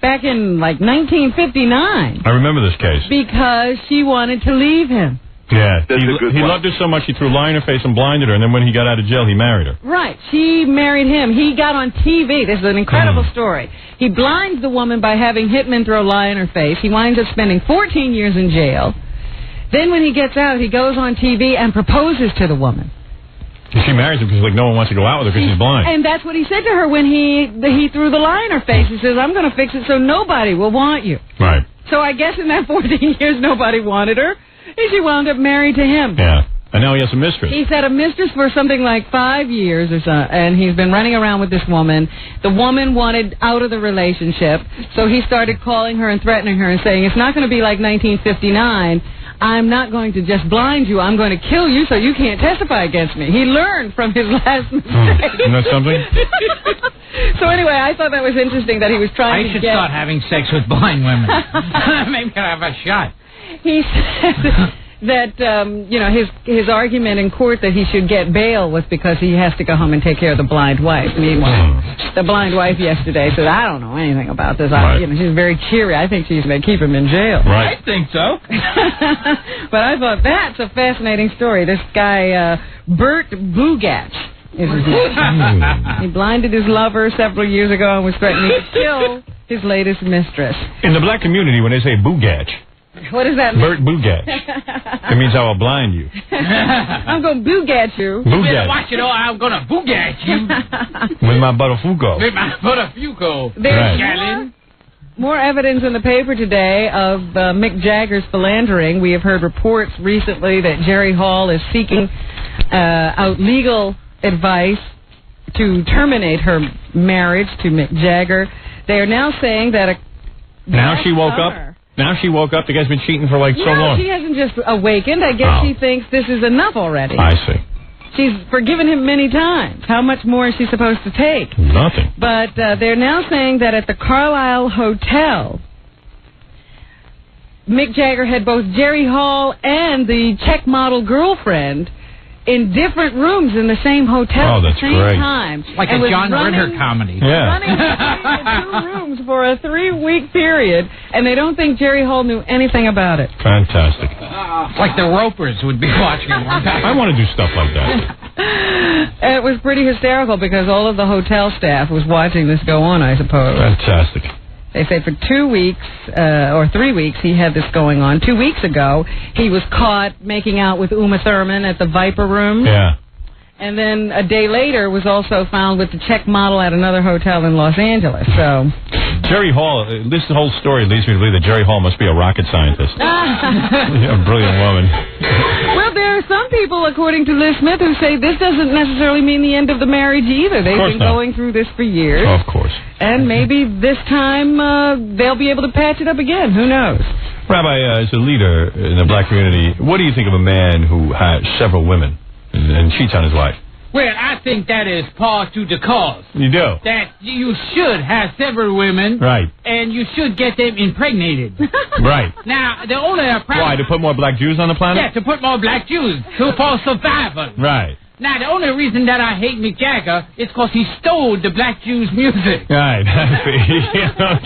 back in, like, 1959. I remember this case. Because she wanted to leave him. Yeah, he loved her so much he threw lye in her face and blinded her, and then when he got out of jail, he married her. Right. She married him. He got on TV. This is an incredible story. He blinds the woman by having hitmen throw lye in her face. He winds up spending 14 years in jail. Then when he gets out, he goes on TV and proposes to the woman. She marries him because no one wants to go out with her because she's blind. And that's what he said to her when he threw the lye in her face. He says, I'm going to fix it so nobody will want you. Right. So I guess in that 14 years, nobody wanted her. And she wound up married to him. Yeah. And now he has a mistress. He's had a mistress for something like 5 years or so, and he's been running around with this woman. The woman wanted out of the relationship, so he started calling her and threatening her and saying, it's not going to be like 1959. I'm not going to just blind you. I'm going to kill you so you can't testify against me. He learned from his last mistake. Isn't that something? So anyway, I thought that was interesting that he was trying to get... I should start having sex with blind women. Maybe I'll have a shot. He said that, his argument in court that he should get bail was because he has to go home and take care of the blind wife. Meanwhile, the blind wife yesterday said, I don't know anything about this. She's very cheery. I think she's going to keep him in jail. Right. I think so. But I thought that's a fascinating story. This guy, Bert Bugach, is his name. He blinded his lover several years ago and was threatening to kill his latest mistress. In the black community, when they say Bugach, what does that mean? Bert Bugach. It means I will blind you. I'm going to boogat you. You better watch it, or I'm going to boogat you. With my butterfugo. With my butterfugo. There's more evidence in the paper today of Mick Jagger's philandering. We have heard reports recently that Jerry Hall is seeking out legal advice to terminate her marriage to Mick Jagger. They are now saying that Now she woke up? The guy's been cheating for so long. She hasn't just awakened. I guess she thinks this is enough already. I see. She's forgiven him many times. How much more is she supposed to take? Nothing. But they're now saying that at the Carlisle Hotel, Mick Jagger had both Jerry Hall and the Czech model girlfriend in different rooms in the same hotel at the same time. Like a John Ritter comedy. Yeah. Running between 2 rooms for a 3-week period, and they don't think Jerry Hall knew anything about it. Fantastic. Like the Ropers would be watching one time. I want to do stuff like that. It was pretty hysterical because all of the hotel staff was watching this go on, I suppose. Fantastic. They say for 2 weeks, or 3 weeks, he had this going on. 2 weeks ago, he was caught making out with Uma Thurman at the Viper Room. Yeah. And then a day later was also found with the Czech model at another hotel in Los Angeles. So Jerry Hall, this whole story leads me to believe that Jerry Hall must be a rocket scientist. A brilliant woman. We'll Well, there are some people, according to Liz Smith, who say this doesn't necessarily mean the end of the marriage either. They've been going through this for years. Of course. And maybe this time they'll be able to patch it up again. Who knows? Rabbi, as a leader in the black community, what do you think of a man who has several women and cheats on his wife? Well, I think that is par to the cause. You do? That you should have several women. Right. And you should get them impregnated. Right. Now, the only problem... Why, to put more black Jews on the planet? Yeah, to put more black Jews. For survival. Right. Now, the only reason that I hate Mick Jagger is because he stole the black Jews' music. Right.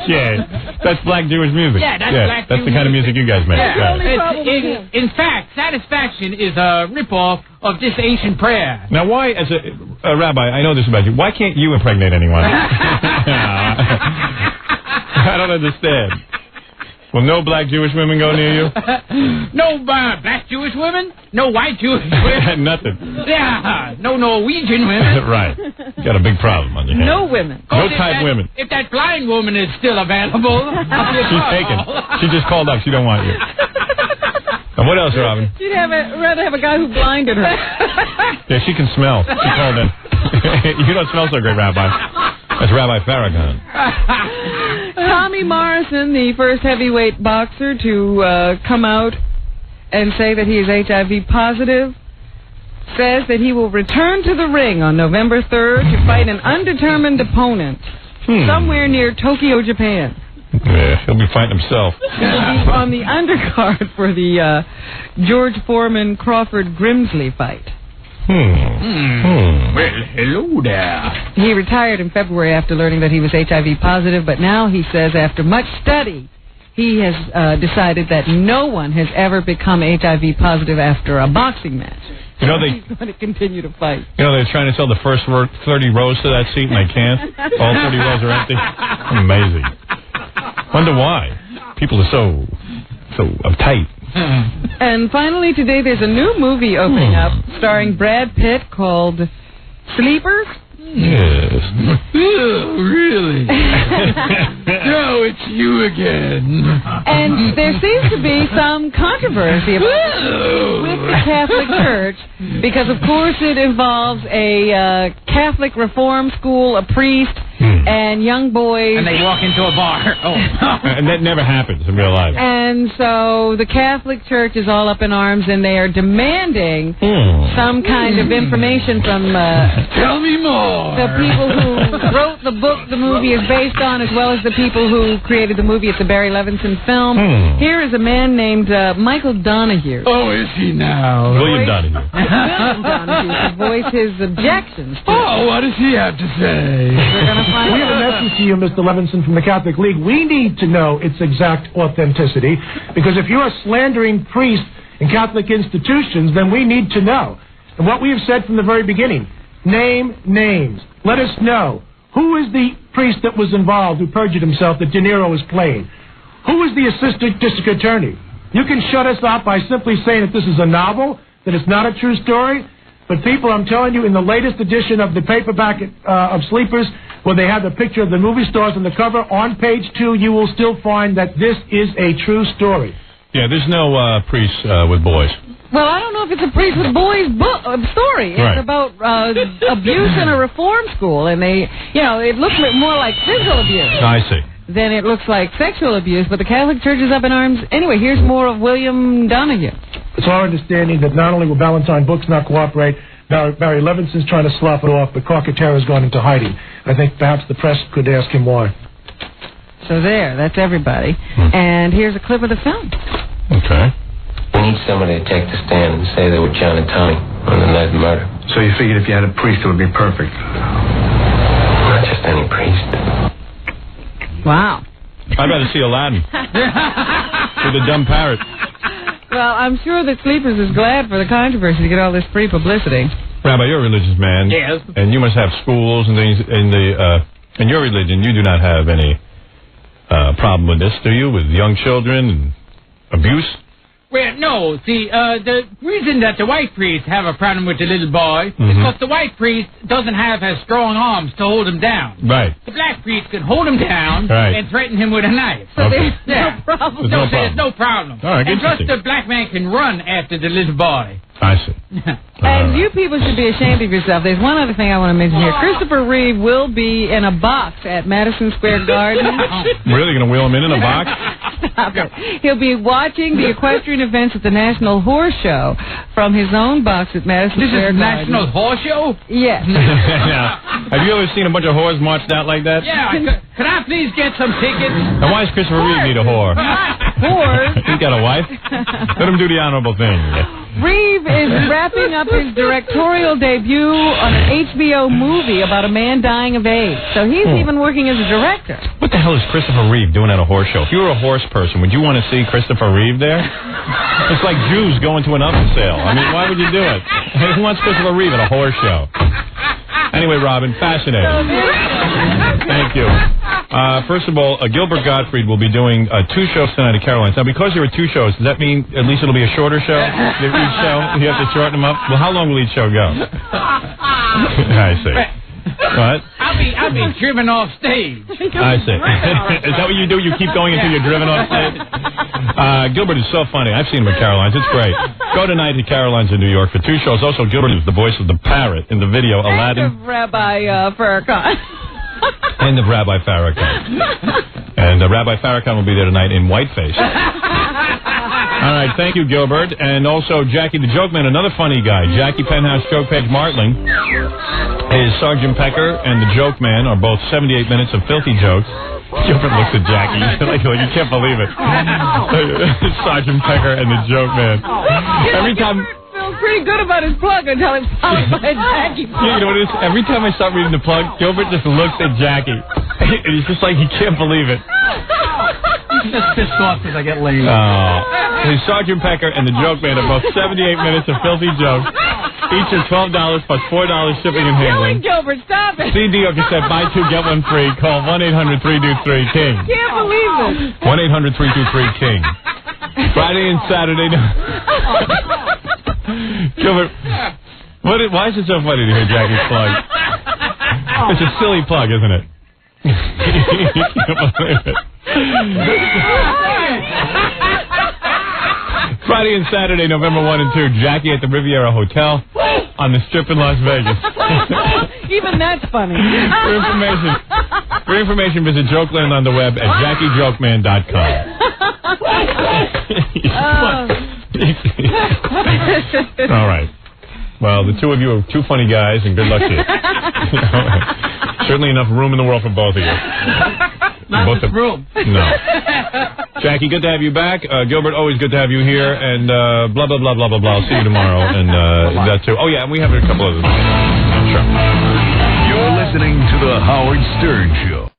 Okay. That's black Jewish music. Yeah, that's the kind of music you guys make. Yeah. Right. In fact, Satisfaction is a ripoff of this ancient prayer. Now, why, as a rabbi, I know this about you, why can't you impregnate anyone? I don't understand. Will no black Jewish women go near you? No black Jewish women? No white Jewish women? Nothing. Yeah, no Norwegian women. Right. You got a big problem on your hands. No women. No type women. If that blind woman is still available... She's taken. She just called up. She don't want you. And what else, Robin? She'd rather have a guy who blinded her. Yeah, she can smell. She called in. You don't smell so great, Rabbi. That's Rabbi Farrakhan. Tommy Morrison, the first heavyweight boxer to come out and say that he is HIV positive, says that he will return to the ring on November 3rd to fight an undetermined opponent somewhere near Tokyo, Japan. Yeah, he'll be fighting himself. He will be on the undercard for the George Foreman Crawford Grimsley fight. Well, hello there. He retired in February after learning that he was HIV positive, but now he says after much study, he has decided that no one has ever become HIV positive after a boxing match. You know, he's going to continue to fight. You know, they're trying to sell the first 30 rows to that seat, and they can't. All 30 rows are empty. Amazing. Wonder why. People are so uptight. And finally, today there's a new movie opening up starring Brad Pitt called Sleepers. Yes. Oh, really? No, it's you again. And there seems to be some controversy about with the Catholic Church because, of course, it involves a Catholic reform school, a priest, and young boys. And they walk into a bar. Oh. And that never happens in real life. And so the Catholic Church is all up in arms, and they are demanding some kind of information from... Tell me more. The people who wrote the book the movie is based on, as well as the people who created the movie. It's a Barry Levinson film. Here is a man named Michael Donahue. Oh, is he now? William Donahue. William Donahue to voice his objections. Oh, what does he have to say? We have a message to you, Mr. Levinson, from the Catholic League. We need to know its exact authenticity, because if you are slandering priests in Catholic institutions, then we need to know. And what we have said from the very beginning, name names. Let us know. Who is the priest that was involved who perjured himself that De Niro was playing? Who is the assistant district attorney? You can shut us up by simply saying that this is a novel, that it's not a true story. But people, I'm telling you, in the latest edition of the paperback of Sleepers, where they have the picture of the movie stars on the cover, on page 2, you will still find that this is a true story. Yeah, there's no priests with boys. Well, I don't know if it's a priest with boys story. It's about abuse in a reform school, and they, it looks more like physical abuse. I see. Then it looks like sexual abuse, but the Catholic Church is up in arms. Anyway, here's more of William Donahue. It's our understanding that not only will Ballantine Books not cooperate, Barry Levinson's trying to slough it off, but Carcaterra's gone into hiding. I think perhaps the press could ask him why. So that's everybody. And here's a clip of the film. Okay. We need somebody to take the stand and say they were John and Tommy on the night of the murder. So you figured if you had a priest, it would be perfect? Not just any priest. Wow. I'd rather see Aladdin with a dumb parrot. Well, I'm sure that Sleepers is glad for the controversy to get all this free publicity. Rabbi, you're a religious man. Yes. And you must have schools and things in your religion. You do not have any problem with this, do you? With young children and abuse? Well, no. See, the reason that the white priest have a problem with the little boy is because the white priest doesn't have as strong arms to hold him down. Right. The black priest can hold him down and threaten him with a knife. So there's no problem. There's no problem. All right, and plus, the black man can run after the little boy. I see. And you people should be ashamed of yourself. There's one other thing I want to mention here. Christopher Reeve will be in a box at Madison Square Garden. Really? Going to wheel him in a box? Stop it. He'll be watching the equestrian events at the National Horse Show from his own box at Madison Square Garden. This is National Horse Show? Yes. Now, have you ever seen a bunch of whores marched out like that? Yeah. Can I please get some tickets? And why does Christopher Reeve need a whore? Whores? He's got a wife. Let him do the honorable thing. Reeve is wrapping up his directorial debut on an HBO movie about a man dying of AIDS. So he's even working as a director. What the hell is Christopher Reeve doing at a horse show? If you were a horse person, would you want to see Christopher Reeve there? It's like Jews going to an oven sale. I mean, why would you do it? Who wants Christopher Reeve at a horse show? Anyway, Robin, fascinating. Thank you. First of all, Gilbert Gottfried will be doing 2 shows tonight at Caroline's. Now, because there are 2 shows, does that mean at least it'll be a shorter show? Each show, you have to shorten them up? Well, how long will each show go? I see. What? I'll be driven off stage. I see. Is that what you do? You keep going until you're driven off stage? Gilbert is so funny. I've seen him at Caroline's. It's great. Go tonight to Caroline's in New York for 2 shows. Also, Gilbert is the voice of the parrot in the video Aladdin. And of Rabbi Farrakhan. And of Rabbi Farrakhan. And Rabbi Farrakhan will be there tonight in whiteface. All right, thank you, Gilbert. And also Jackie the Joke Man, another funny guy. Jackie Penthouse Joke Page Martling is Sergeant Pecker and the Joke Man are both 78 minutes of filthy jokes. Gilbert looks at Jackie like you can't believe it. Sergeant Pecker and the Joke Man. Every time... feels pretty good about his plug until it's followed by Jackie. Yeah, you know what it is? Every time I start reading the plug, Gilbert just looks at Jackie. And he's just like, he can't believe it. He's just pissed off because I get lazy. Sergeant Pecker and the Joke Man are both 78 minutes of filthy jokes. Each are $12 plus $4 shipping and handling. Gilbert, stop it. CD or cassette, buy 2, get 1 free. Call 1-800-323-KING. Can't believe it. 1-800-323-KING. Friday and Saturday. Gilbert, why is it so funny to hear Jackie's plug? It's a silly plug, isn't it? You can't believe it. Friday and Saturday, November 1 and 2, Jackie at the Riviera Hotel on the Strip in Las Vegas. Even that's funny. For information, visit Jokeland on the web at JackieJokeman.com. All right. Well, the 2 of you are 2 funny guys, and good luck to you. Certainly enough room in the world for both of you. Not much room. No. Jackie, good to have you back. Gilbert, always good to have you here. And blah, blah, blah, blah, blah, blah. I'll see you tomorrow. And that too. Oh, yeah, and we have a couple others. Sure. You're listening to The Howard Stern Show.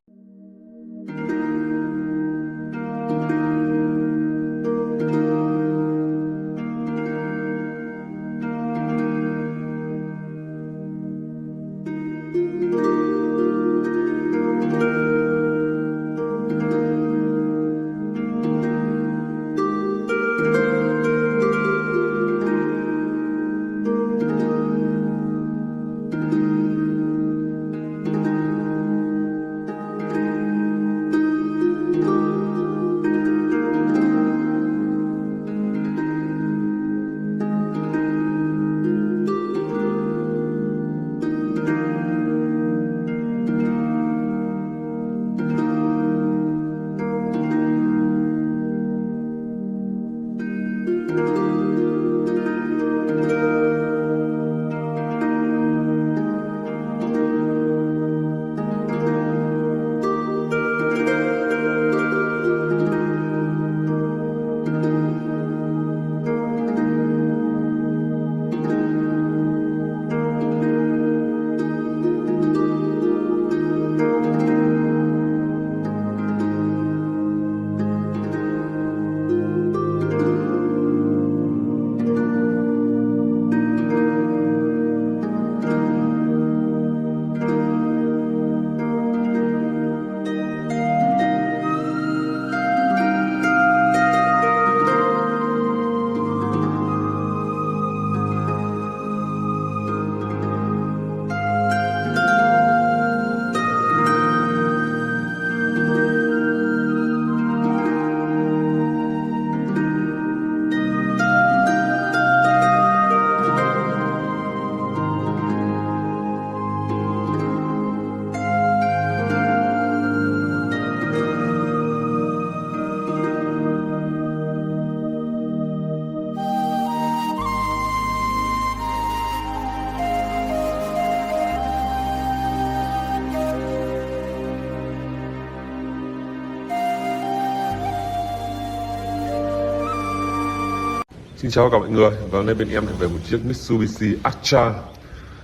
Xin chào cả mọi người, và hôm nay bên em lại về một chiếc Mitsubishi Atra,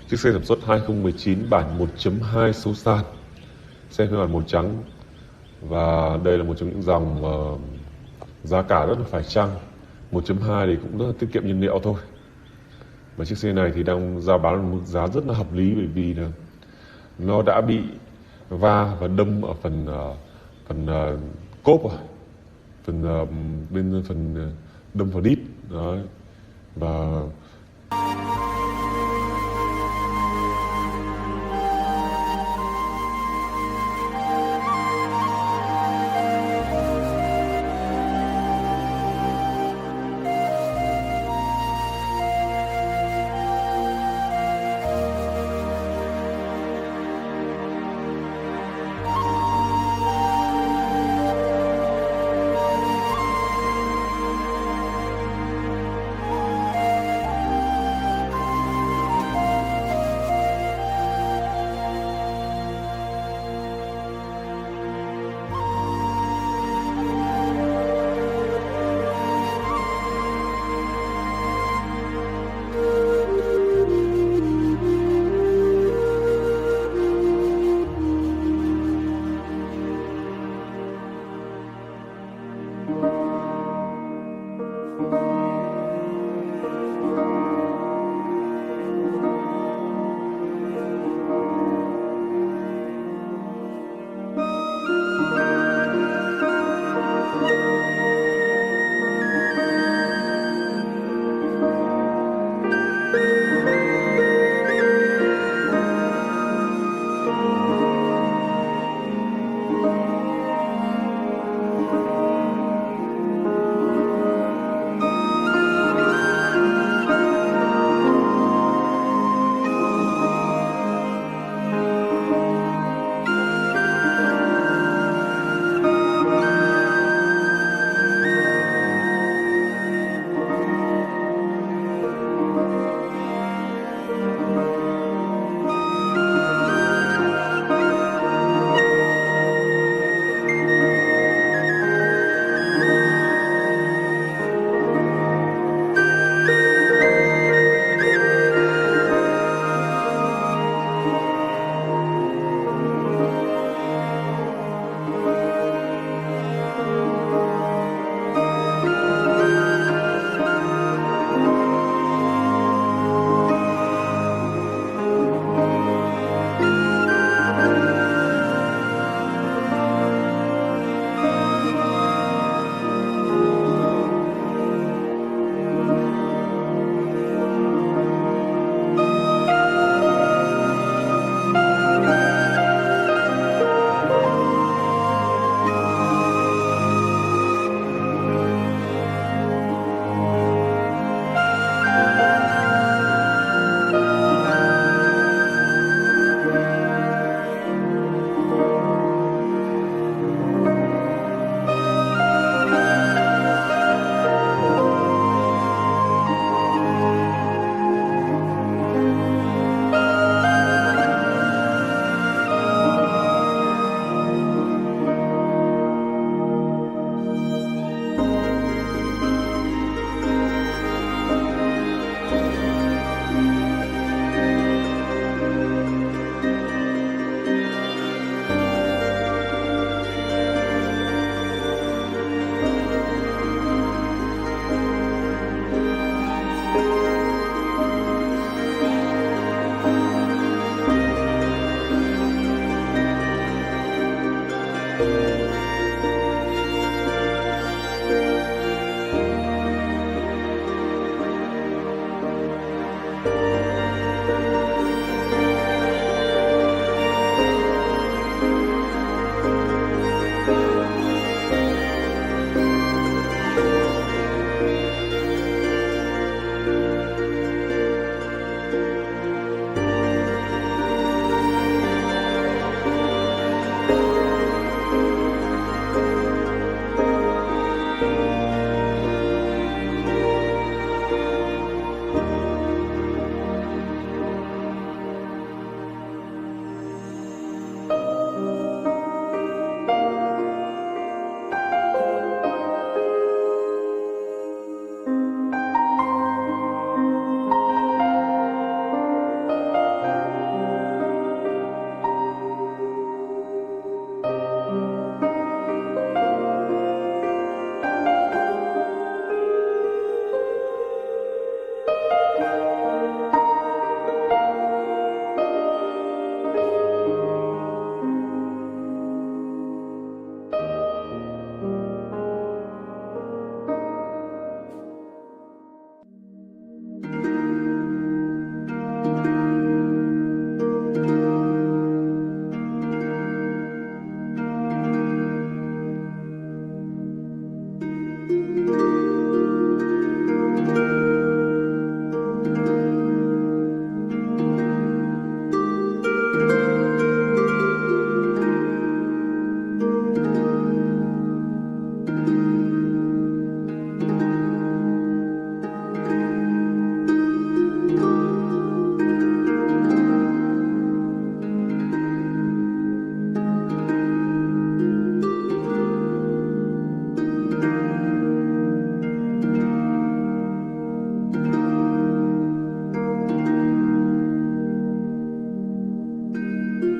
chiếc xe sản xuất 2019 bản 1.2 số sàn, xe phiên bản màu trắng. Và đây là một trong những dòng giá cả rất là phải chăng. 1.2 thì cũng rất là tiết kiệm nhiên liệu thôi. Và chiếc xe này thì đang giao bán một giá rất là hợp lý, bởi vì là nó đã bị va và đâm ở phần cốp rồi, bên phần đâm vào đít đấy. Và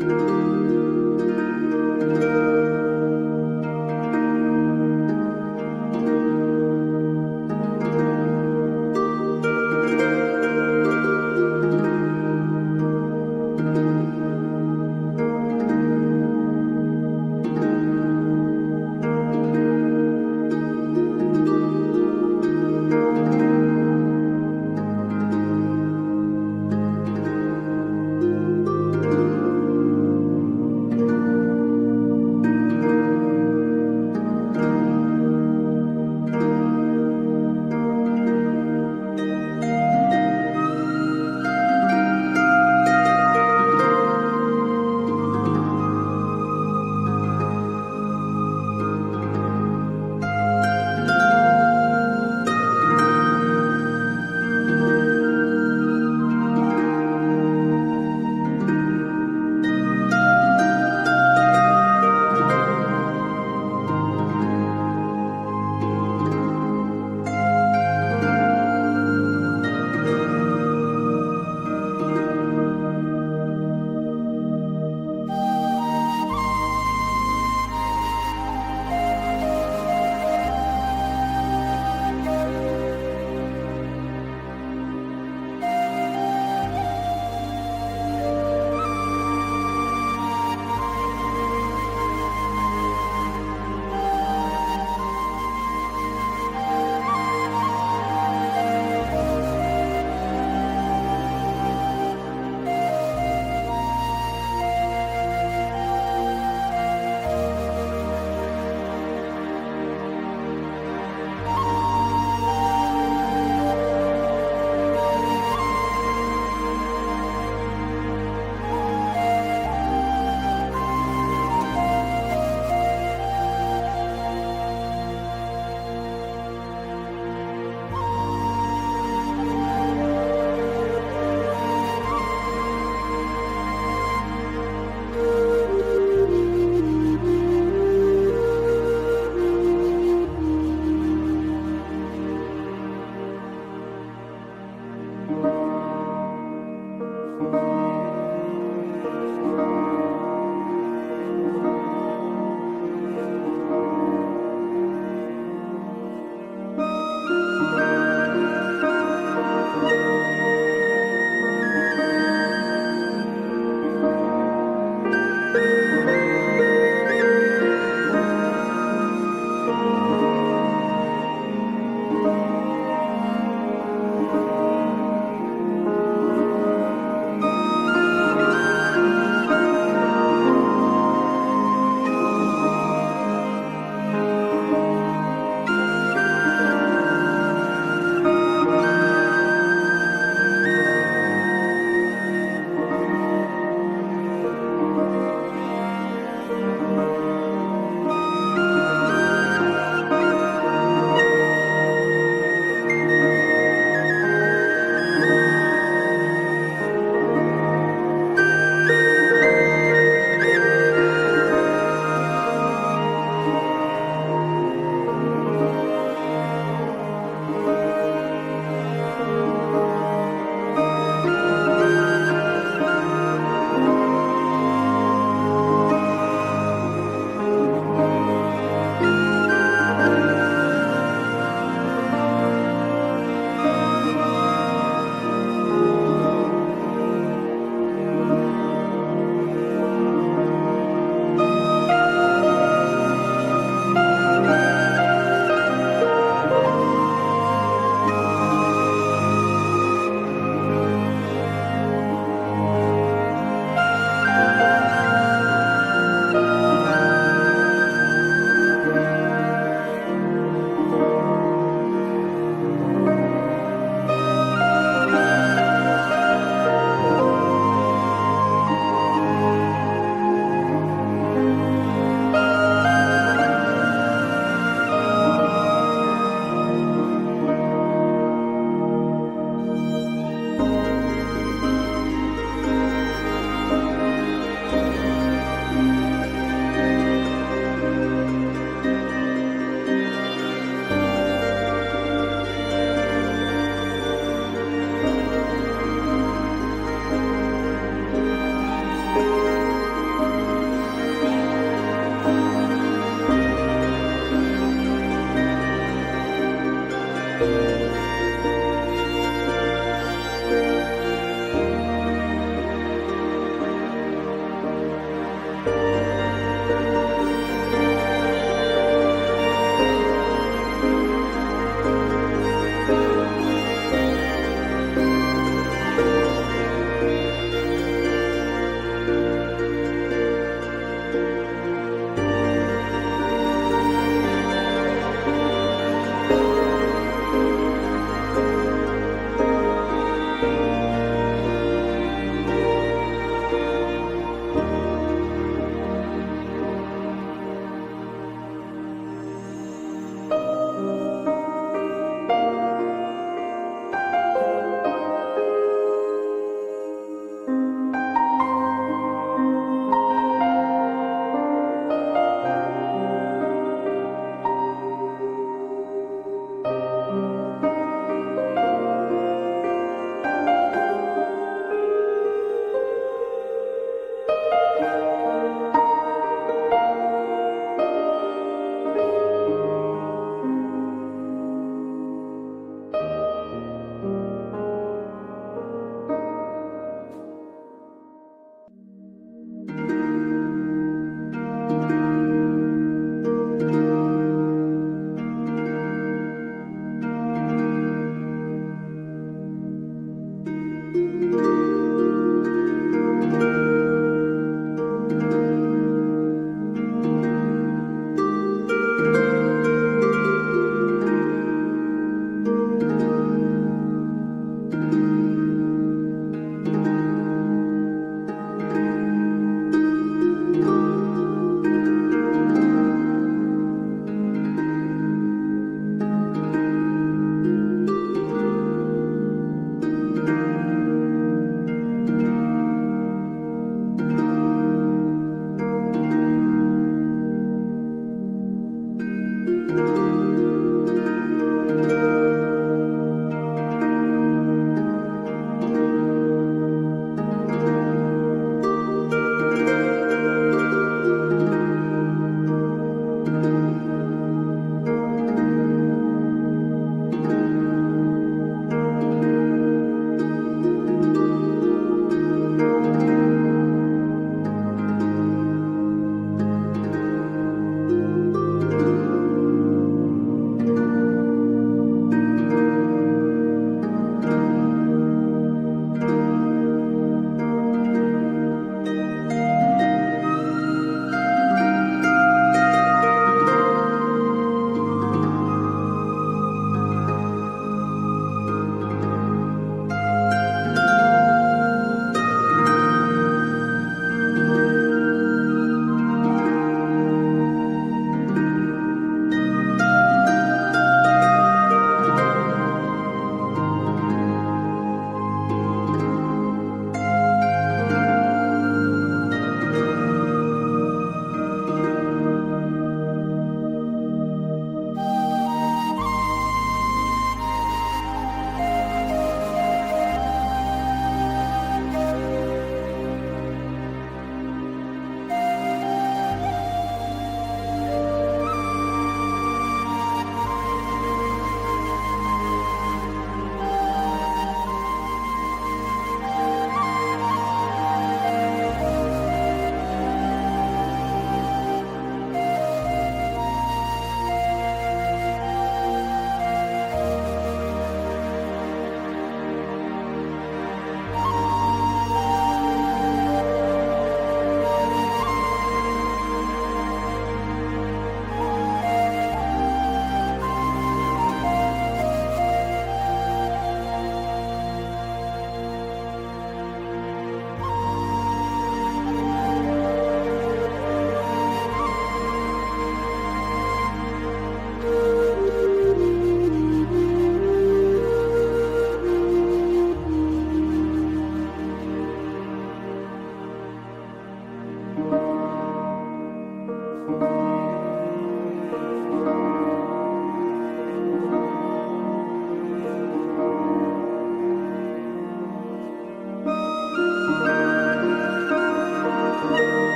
Bye.